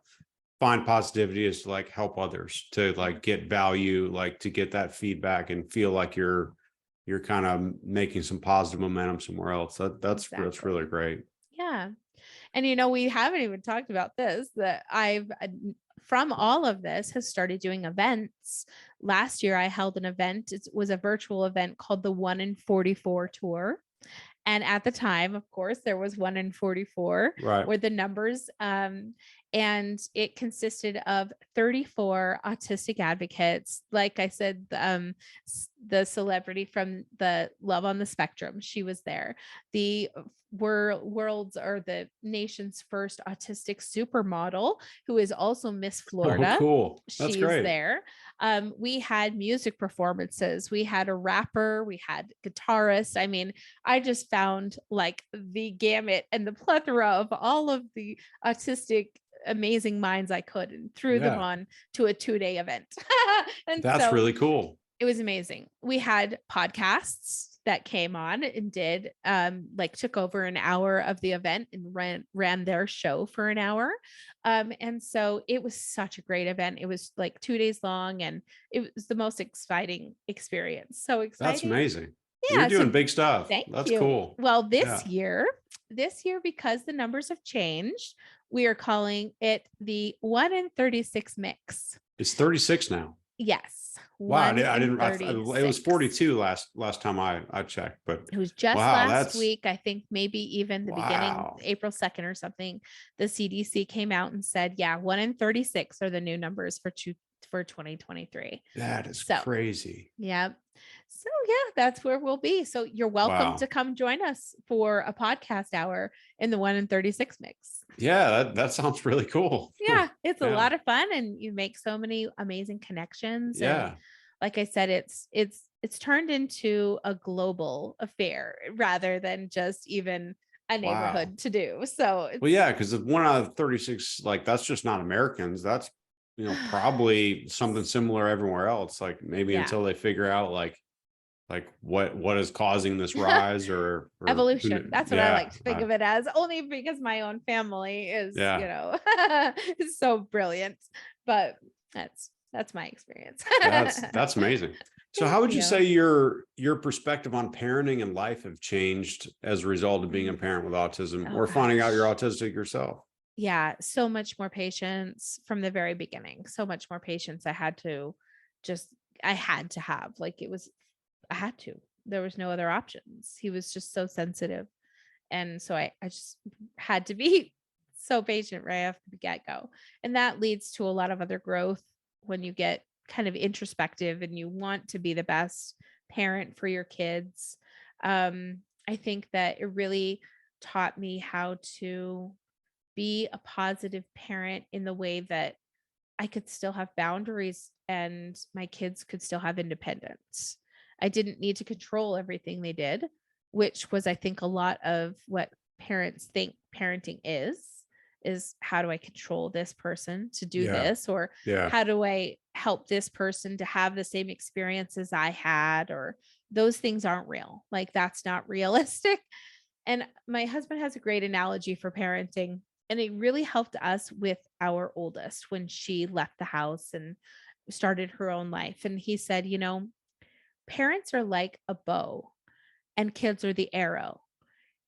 S1: find positivity is to like help others to
S2: Yeah,
S1: like get value, like to get that feedback and feel like you're kind of making some positive momentum somewhere else. That's really
S2: exactly.
S1: great.
S2: Yeah. And we haven't even talked about this, that I've from all of this has started doing events. Last year I held an event. It was a virtual event called the 1 in 44 tour. And at the time, of course, there was 1 in 44
S1: Right.
S2: were the numbers. and it consisted of 34 autistic advocates. Like I said, the celebrity from the Love on the Spectrum, she was there. The world's or the nation's first autistic supermodel, who is also Miss
S1: Oh,
S2: Florida,
S1: cool. That's
S2: she's
S1: great.
S2: there. We had music performances, we had a rapper, we had guitarists. I mean, I just found like the gamut and the plethora of all of the autistic amazing minds I could, and threw them
S1: Yeah,
S2: on to a 2-day event. And
S1: that's
S2: so
S1: really cool.
S2: it was amazing. We had podcasts that came on and did like took over an hour of the event and ran their show for an hour. And so it was such a great event. It was like 2 days long, and it was the most exciting experience. So
S1: That's
S2: exciting.
S1: amazing. You're
S2: Yeah,
S1: doing
S2: so
S1: big stuff.
S2: thank
S1: That's
S2: you.
S1: cool.
S2: Well,
S1: Yeah.
S2: this year, because the numbers have changed, we are calling it the 1 in 36 mix.
S1: It's 36 now.
S2: Yes,
S1: Wow,
S2: 1
S1: I
S2: in
S1: didn't. It was
S2: 36.
S1: 42 last time I checked, but
S2: It was just
S1: wow,
S2: last
S1: that's
S2: week, I think maybe even the beginning,
S1: wow.
S2: April 2nd or something. The CDC came out and said, yeah, 1 in 36 are the new numbers for 2023.
S1: That is
S2: So,
S1: crazy.
S2: yeah. So, yeah, that's where we'll be. So, you're welcome to
S1: Wow.
S2: come join us for a podcast hour in the 1 in 36 mix.
S1: Yeah, that sounds really cool.
S2: Yeah, it's a
S1: Yeah.
S2: lot of fun, and you make so many amazing connections. And
S1: Yeah.
S2: like I said, it's turned into a global affair rather than just even a
S1: Wow.
S2: neighborhood to do. So
S1: Well,
S2: it's
S1: yeah, because if 1 out of 36, like that's just not Americans. That's probably something similar everywhere else. Like maybe
S2: yeah.
S1: until they figure out like what is causing this rise or
S2: Evolution. That's what I
S1: yeah,
S2: like to think of it as, only because my own family is,
S1: yeah.
S2: is so brilliant. But that's my experience.
S1: That's amazing. So
S2: Thank
S1: how would you
S2: you.
S1: say your perspective on parenting and life have changed as a result of being a parent with autism
S2: Oh
S1: or finding out you're
S2: gosh.
S1: autistic yourself?
S2: Yeah, so much more patience from the very beginning. So much more patience. Just I had to have. Like it was I had to. There was no other options. He was just so sensitive. And so I just had to be so patient right off the get-go. And that leads to a lot of other growth when you get kind of introspective and you want to be the best parent for your kids. I think that it really taught me how to be a positive parent in the way that I could still have boundaries and my kids could still have independence. I didn't need to control everything they did, which was, I think, a lot of what parents think parenting is how do I control this person to do
S1: Yeah.
S2: this? Or
S1: Yeah.
S2: how do I help this person to have the same experiences I had? Or those things aren't real. Like that's not realistic. And my husband has a great analogy for parenting, and it really helped us with our oldest when she left the house and started her own life. And he said, parents are like a bow and kids are the arrow.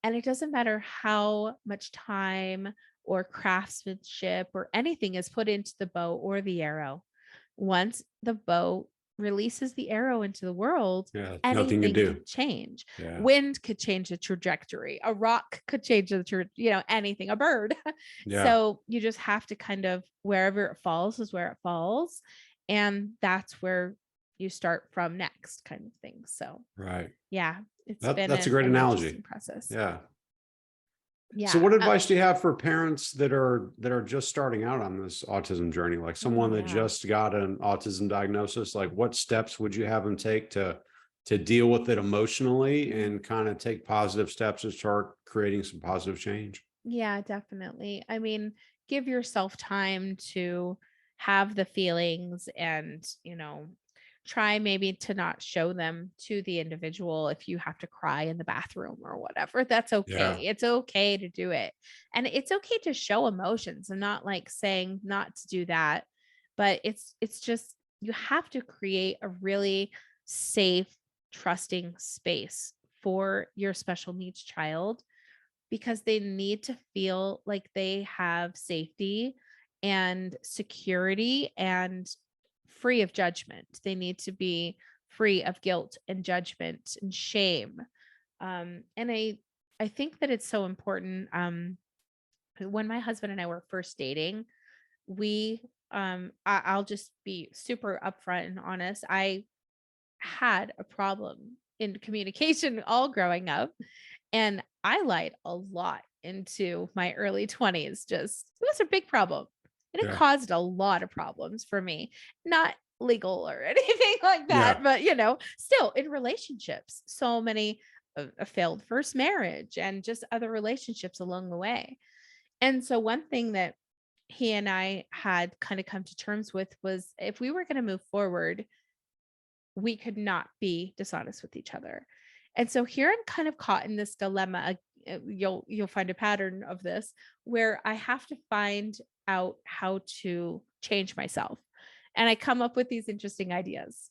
S2: And it doesn't matter how much time or craftsmanship or anything is put into the bow or the arrow. Once the bow releases the arrow into the world,
S1: Yeah. Nothing you
S2: anything
S1: do.
S2: could change.
S1: Yeah.
S2: Wind could change the trajectory. A rock could change anything, a bird.
S1: Yeah.
S2: So you just have to kind of wherever it falls is where it falls. And that's where you start from next kind of thing. So
S1: Right.
S2: yeah, it's been
S1: That's a
S2: an,
S1: great
S2: an
S1: analogy.
S2: interesting process.
S1: Yeah. So
S2: Yeah.
S1: what advice do you have for parents that are just starting out on this autism journey? Like
S2: Oh
S1: someone that
S2: yeah.
S1: just got an autism diagnosis, like what steps would you have them take to deal with it emotionally
S2: Mm.
S1: and kind of take positive steps to start creating some positive change?
S2: Yeah, definitely. I mean, give yourself time to have the feelings and, try maybe to not show them to the individual if you have to cry in the bathroom or whatever. That's
S1: Yeah.
S2: okay. It's okay to do it. And it's okay to show emotions. I'm not like saying not to do that, but it's just you have to create a really safe, trusting space for your special needs child because they need to feel like they have safety and security and free of judgment. They need to be free of guilt and judgment and shame. And I think that it's so important when my husband and I were first dating, we I'll just be super upfront and honest. I had a problem in communication all growing up, and I lied a lot into my early 20s. Just it was a big problem. And it
S1: Yeah.
S2: caused a lot of problems for me. Not legal or anything like that,
S1: Yeah.
S2: but still in relationships. So many a failed first marriage and just other relationships along the way. And so one thing that he and I had kind of come to terms with was if we were going to move forward, we could not be dishonest with each other. And so here I'm kind of caught in this dilemma. You'll find a pattern of this where I have to find out how to change myself. And I come up with these interesting ideas.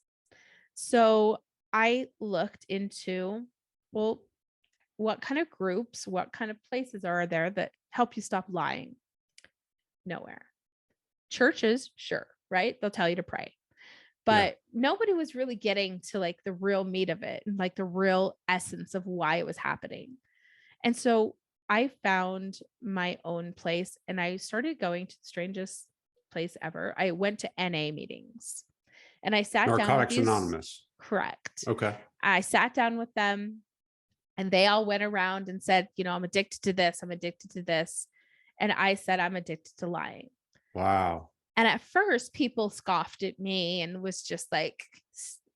S2: So I looked into, well, what kind of groups, what kind of places are there that help you stop lying? Nowhere. Churches, sure, right? They'll tell you to pray.
S1: Yeah.
S2: But nobody was really getting to like the real meat of it and like the real essence of why it was happening. And so I found my own place and I started going to the strangest place ever. I went to NA meetings and I sat down with
S1: Narcotics
S2: these.
S1: Anonymous.
S2: Correct.
S1: Okay.
S2: I sat down with them and they all went around and said, I'm addicted to this. I'm addicted to this. And I said, I'm addicted to lying.
S1: Wow.
S2: And at first, people scoffed at me and was just like,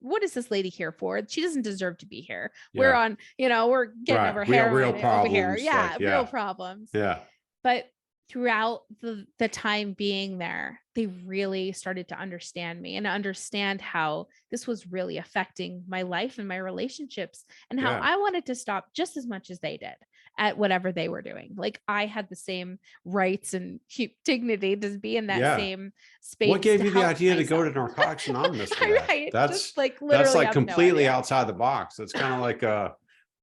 S2: what is this lady here for? She doesn't deserve to be here. We're
S1: Yeah.
S2: on, we're getting
S1: Right.
S2: over
S1: Real
S2: heroin over here.
S1: problems.
S2: Yeah,
S1: Like,
S2: real
S1: yeah.
S2: problems.
S1: Yeah.
S2: But throughout the time being there, they really started to understand me and understand how this was really affecting my life and my relationships and how
S1: Yeah.
S2: I wanted to stop just as much as they did at whatever they were doing. Like I had the same rights and dignity to be in that
S1: Yeah.
S2: same
S1: What
S2: space
S1: gave
S2: to
S1: you the
S2: help
S1: idea to go to
S2: myself.
S1: Narcotics Anonymous for that?
S2: Right. Just
S1: That's
S2: like
S1: that's
S2: literally
S1: like
S2: have no
S1: completely
S2: idea.
S1: outside the box. That's kind of like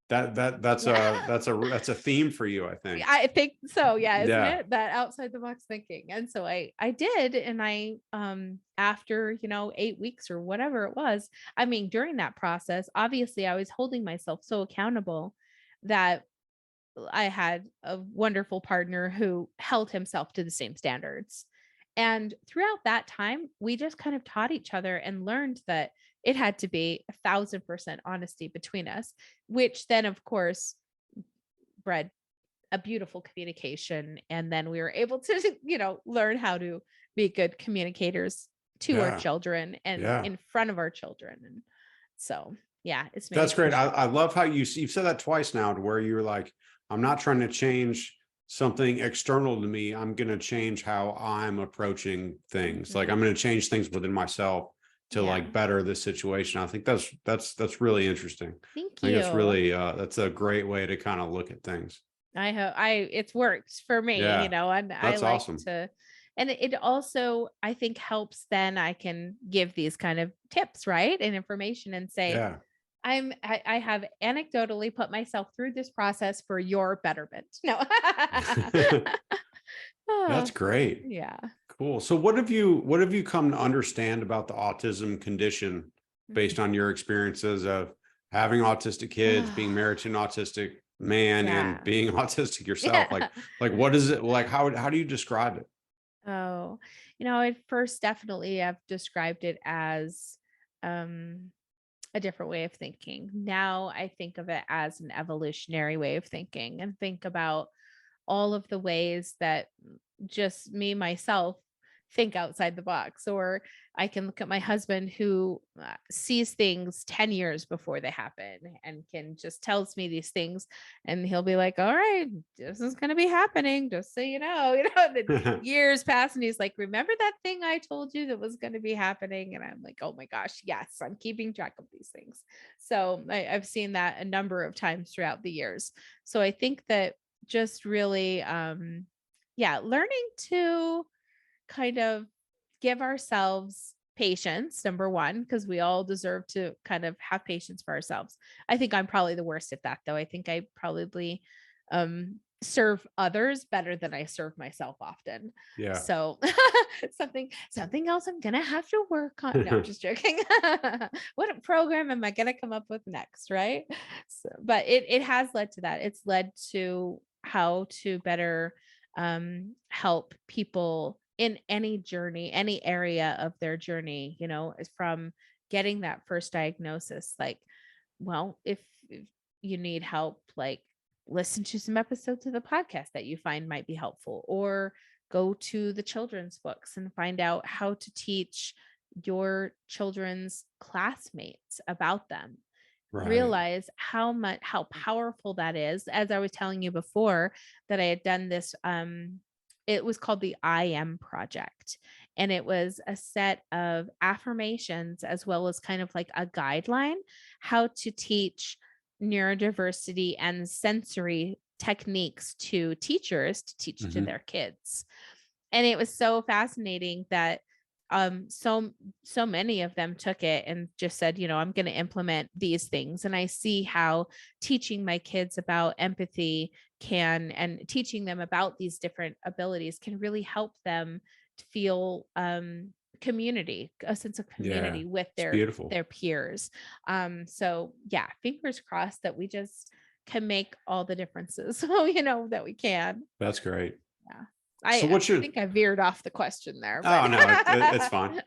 S1: that's
S2: Yeah.
S1: a theme for you, I think.
S2: I think so. Yeah, isn't
S1: Yeah.
S2: it? That outside the box thinking. And so I did, and I after 8 weeks or whatever it was. I mean, during that process, obviously I was holding myself so accountable that I had a wonderful partner who held himself to the same standards. And throughout that time, we just kind of taught each other and learned that it had to be 1,000% honesty between us, which then, of course, bred a beautiful communication. And then we were able to, learn how to be good communicators to our
S1: Yeah.
S2: children and
S1: Yeah.
S2: in front of our children. And so, yeah, it's made a
S1: That's great.
S2: huge
S1: I
S2: difference.
S1: love how you've said that twice now, to where you're like, I'm not trying to change something external to me. I'm going to change how I'm approaching things. Like,
S2: Mhm.
S1: I'm going to change things within myself to
S2: Yeah.
S1: like better this situation. I think that's really interesting.
S2: Thank
S1: I think that's
S2: you.
S1: really that's a great way to kind of look at things.
S2: I hope it's worked for me,
S1: Yeah.
S2: and I
S1: That's
S2: like
S1: awesome.
S2: to, and it also, I think, helps then I can give these kind of tips, right? And information and say,
S1: Yeah.
S2: I have anecdotally put myself through this process for your betterment. No.
S1: That's
S2: Oh,
S1: great.
S2: yeah.
S1: Cool. So what have you come to understand about the autism condition
S2: Mhm.
S1: based on your experiences of having autistic kids, being married to an autistic man, and
S2: Yeah.
S1: being autistic yourself?
S2: Yeah.
S1: Like what is it like? How do you describe it?
S2: Oh, at first, definitely I've described it as um a different way of thinking. Now I think of it as an evolutionary way of thinking and think about all of the ways that just me myself think outside the box. Or I can look at my husband who sees things 10 years before they happen and can just tells me these things, and he'll be like, all right, this is going to be happening, just so you know. The years pass and he's like, remember that thing I told you that was going to be happening? And I'm like, oh my gosh, yes, I'm keeping track of these things. So I've seen that a number of times throughout the years. So I think that just really yeah, learning to kind of give ourselves patience, number one, because we all deserve to kind of have patience for ourselves. I think I'm probably the worst at that, though. I think I probably serve others better than I serve myself often.
S1: Yeah.
S2: So something else I'm gonna have to work on. No, I'm just joking. What program am I gonna come up with next, right? So, but it has led to that. It's led to how to better help people in any journey, any area of their journey, is from getting that first diagnosis. Like, well, if you need help, like, listen to some episodes of the podcast that you find might be helpful, or go to the children's books and find out how to teach your children's classmates about them.
S1: Right.
S2: Realize how powerful that is. As I was telling you before, that I had done this, it was called the I Am Project, and it was a set of affirmations as well as kind of like a guideline how to teach neurodiversity and sensory techniques to teachers to teach to
S1: Hmm.
S2: their kids. And it was so fascinating that so many of them took it and just said, I'm going to implement these things. And I see how teaching my kids about empathy can, and teaching them about these different abilities, can really help them to feel community, a sense of
S1: Yeah.
S2: community with
S1: It's
S2: their
S1: beautiful.
S2: peers. So yeah, fingers crossed that we just can make all the differences that we can.
S1: That's great.
S2: Yeah.
S1: So
S2: I
S1: what's your,
S2: think I veered off the question there, but
S1: oh no, it's fine.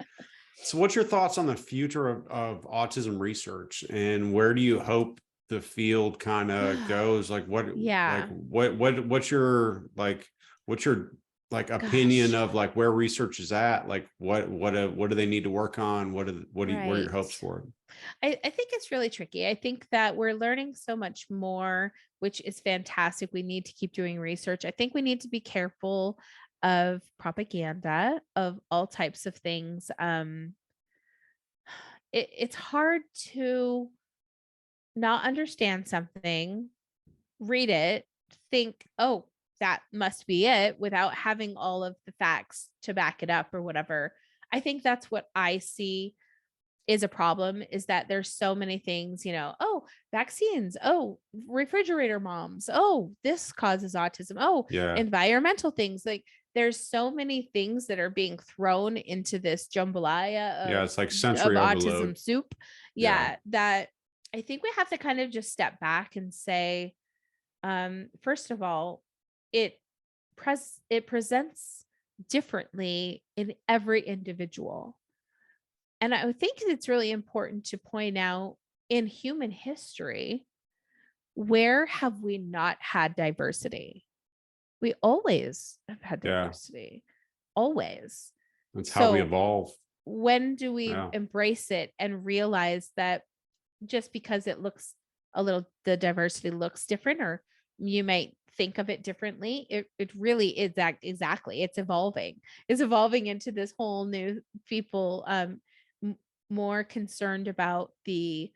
S1: So what's your thoughts on the future of autism research, and where do you hope the field kind of goes?
S2: Yeah.
S1: What's your like opinion
S2: Gosh.
S1: of like where research is at? Like what do they need to work on? What are your
S2: Right.
S1: hopes for it?
S2: I think it's really tricky. I think that we're learning so much more, which is fantastic. We need to keep doing research. I think we need to be careful of propaganda of all types of things. It's hard to not understand something, read it, think, oh, that must be it, without having all of the facts to back it up or whatever. I think that's what I see is a problem, is that there's so many things, oh, vaccines, oh, refrigerator moms, oh, this causes autism, oh,
S1: Yeah.
S2: environmental things. Like, there's so many things that are being thrown into this jambalaya
S1: Yeah.
S2: of
S1: It's like
S2: of
S1: sensory overload.
S2: autism soup.
S1: Yeah.
S2: Yeah, that I think we have to kind of just step back and say, first of all, it it presents differently in every individual. And I think it's really important to point out, in human history, where have we not had diversity? We always have had
S1: Yeah.
S2: diversity, always.
S1: That's how we
S2: So
S1: evolve.
S2: when do we
S1: Yeah.
S2: embrace it and realize that just because the diversity looks different, or you might think of it differently, it really is that exactly, it's evolving into this whole new people, m- more concerned about the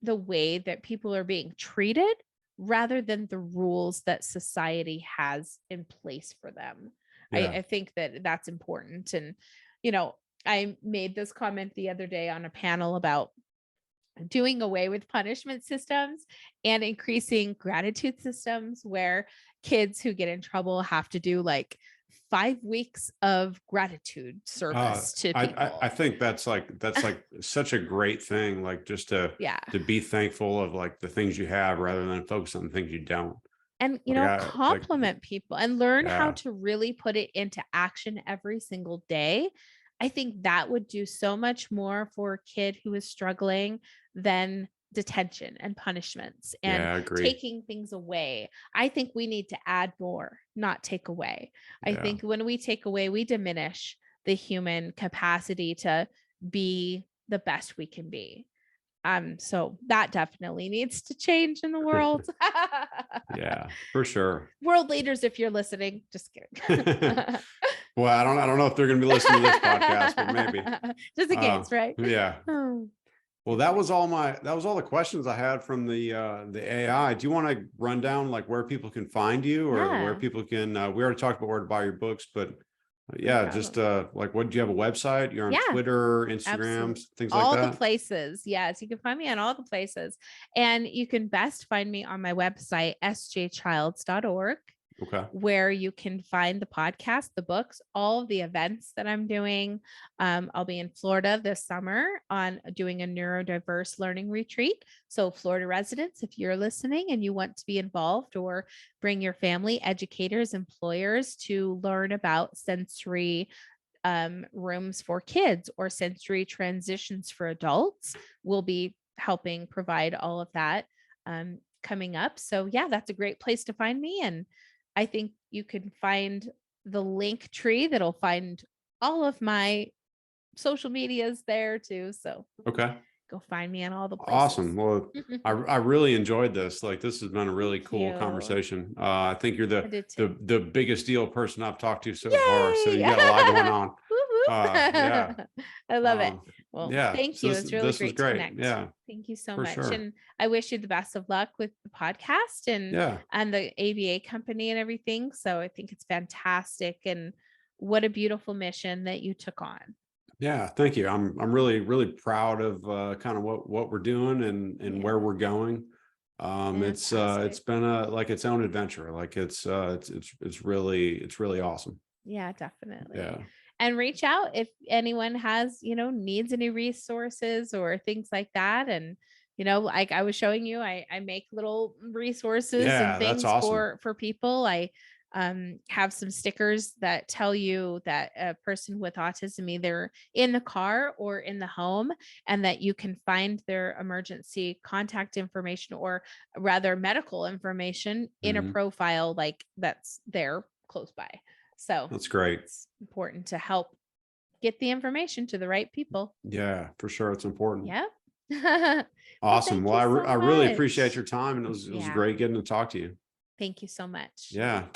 S2: way that people are being treated rather than the rules that society has in place for them.
S1: Yeah.
S2: I think that that's important. And you know I made this comment the other day on a panel about doing away with punishment systems and increasing gratitude systems, where kids who get in trouble have to do like 5 weeks of gratitude
S1: Uh,
S2: service to
S1: I
S2: people.
S1: think that's like such a great thing, like just
S2: Yeah.
S1: to be thankful of like the things you have rather than focus on the things you don't.
S2: And
S1: Like
S2: compliment people and learn how
S1: yeah,
S2: to really put it into action every single day. I think that would do so much more for a kid who is struggling than detention and punishments and
S1: yeah, I agree.
S2: taking things away. I think we need to add more, not take away. I
S1: Yeah.
S2: think when we take away, we diminish the human capacity to be the best we can be. So that definitely needs to change in the world.
S1: Yeah, for sure.
S2: World leaders, if you're listening, just kidding.
S1: Well, I don't know if they're going to be listening to this podcast, but maybe.
S2: Just in case, right?
S1: Yeah.
S2: Oh,
S1: Well, that was all the questions I had from the AI. Do you want to run down like where people can find you, or where
S2: yeah,
S1: people can we already talked about where to buy your books, but
S2: no
S1: yeah, just
S2: problem.
S1: like what do you have a website? You're on
S2: Yeah,
S1: Twitter, Instagram,
S2: absolutely.
S1: things like
S2: All the
S1: that?
S2: places. Yes, you can find me on all the places. And you can best find me on my website, sjchilds.org.
S1: Okay.
S2: where you can find the podcast, the books, all of the events that I'm doing. I'll be in Florida this summer on doing a neurodiverse learning retreat. So, Florida residents, if you're listening and you want to be involved, or bring your family, educators, employers to learn about sensory rooms for kids or sensory transitions for adults, we'll be helping provide all of that coming up. So, yeah, that's a great place to find me. And I think you can find the link tree that'll find all of my social medias there too. So,
S1: Okay.
S2: go find me on all the places.
S1: Awesome. Well, I really enjoyed this. Like, this has been a really
S2: Thank
S1: cool
S2: you.
S1: conversation. I think you're
S2: I
S1: the
S2: did
S1: the
S2: too.
S1: the biggest deal person I've talked to so far. So
S2: Yay!
S1: you got a lot going on.
S2: Woo
S1: Yeah.
S2: woo. I love it.
S1: Um,
S2: Well,
S1: yeah.
S2: thank
S1: So
S2: you.
S1: this
S2: It's really
S1: this was
S2: great to
S1: great.
S2: connect.
S1: Yeah,
S2: Thank you so
S1: for
S2: much.
S1: sure.
S2: And I wish you the best of luck with the podcast
S1: Yeah.
S2: and the ABA company and everything. So I think it's fantastic, and what a beautiful mission that you took on.
S1: Yeah, thank you. I'm really proud of kind of what we're doing and where
S2: Yeah,
S1: we're going. It's
S2: fantastic.
S1: been a like its own adventure. Like it's really awesome.
S2: Yeah, definitely.
S1: Yeah.
S2: And reach out if anyone has, needs any resources or things like that. And, like I was showing you, I make little resources and
S1: Yeah, that's
S2: things
S1: awesome.
S2: for people. I have some stickers that tell you that a person with autism either in the car or in the home, and that you can find their emergency contact information, or rather medical information, in a
S1: Mhm.
S2: profile like that's there close by. So
S1: That's great.
S2: it's important to help get the information to the right people.
S1: Yeah, for sure. It's important.
S2: Yep. Well,
S1: Awesome.
S2: thank
S1: Well,
S2: you so
S1: I really appreciate
S2: much.
S1: your time, and it was
S2: Yeah.
S1: great getting to talk to you.
S2: Thank you so much.
S1: Yeah.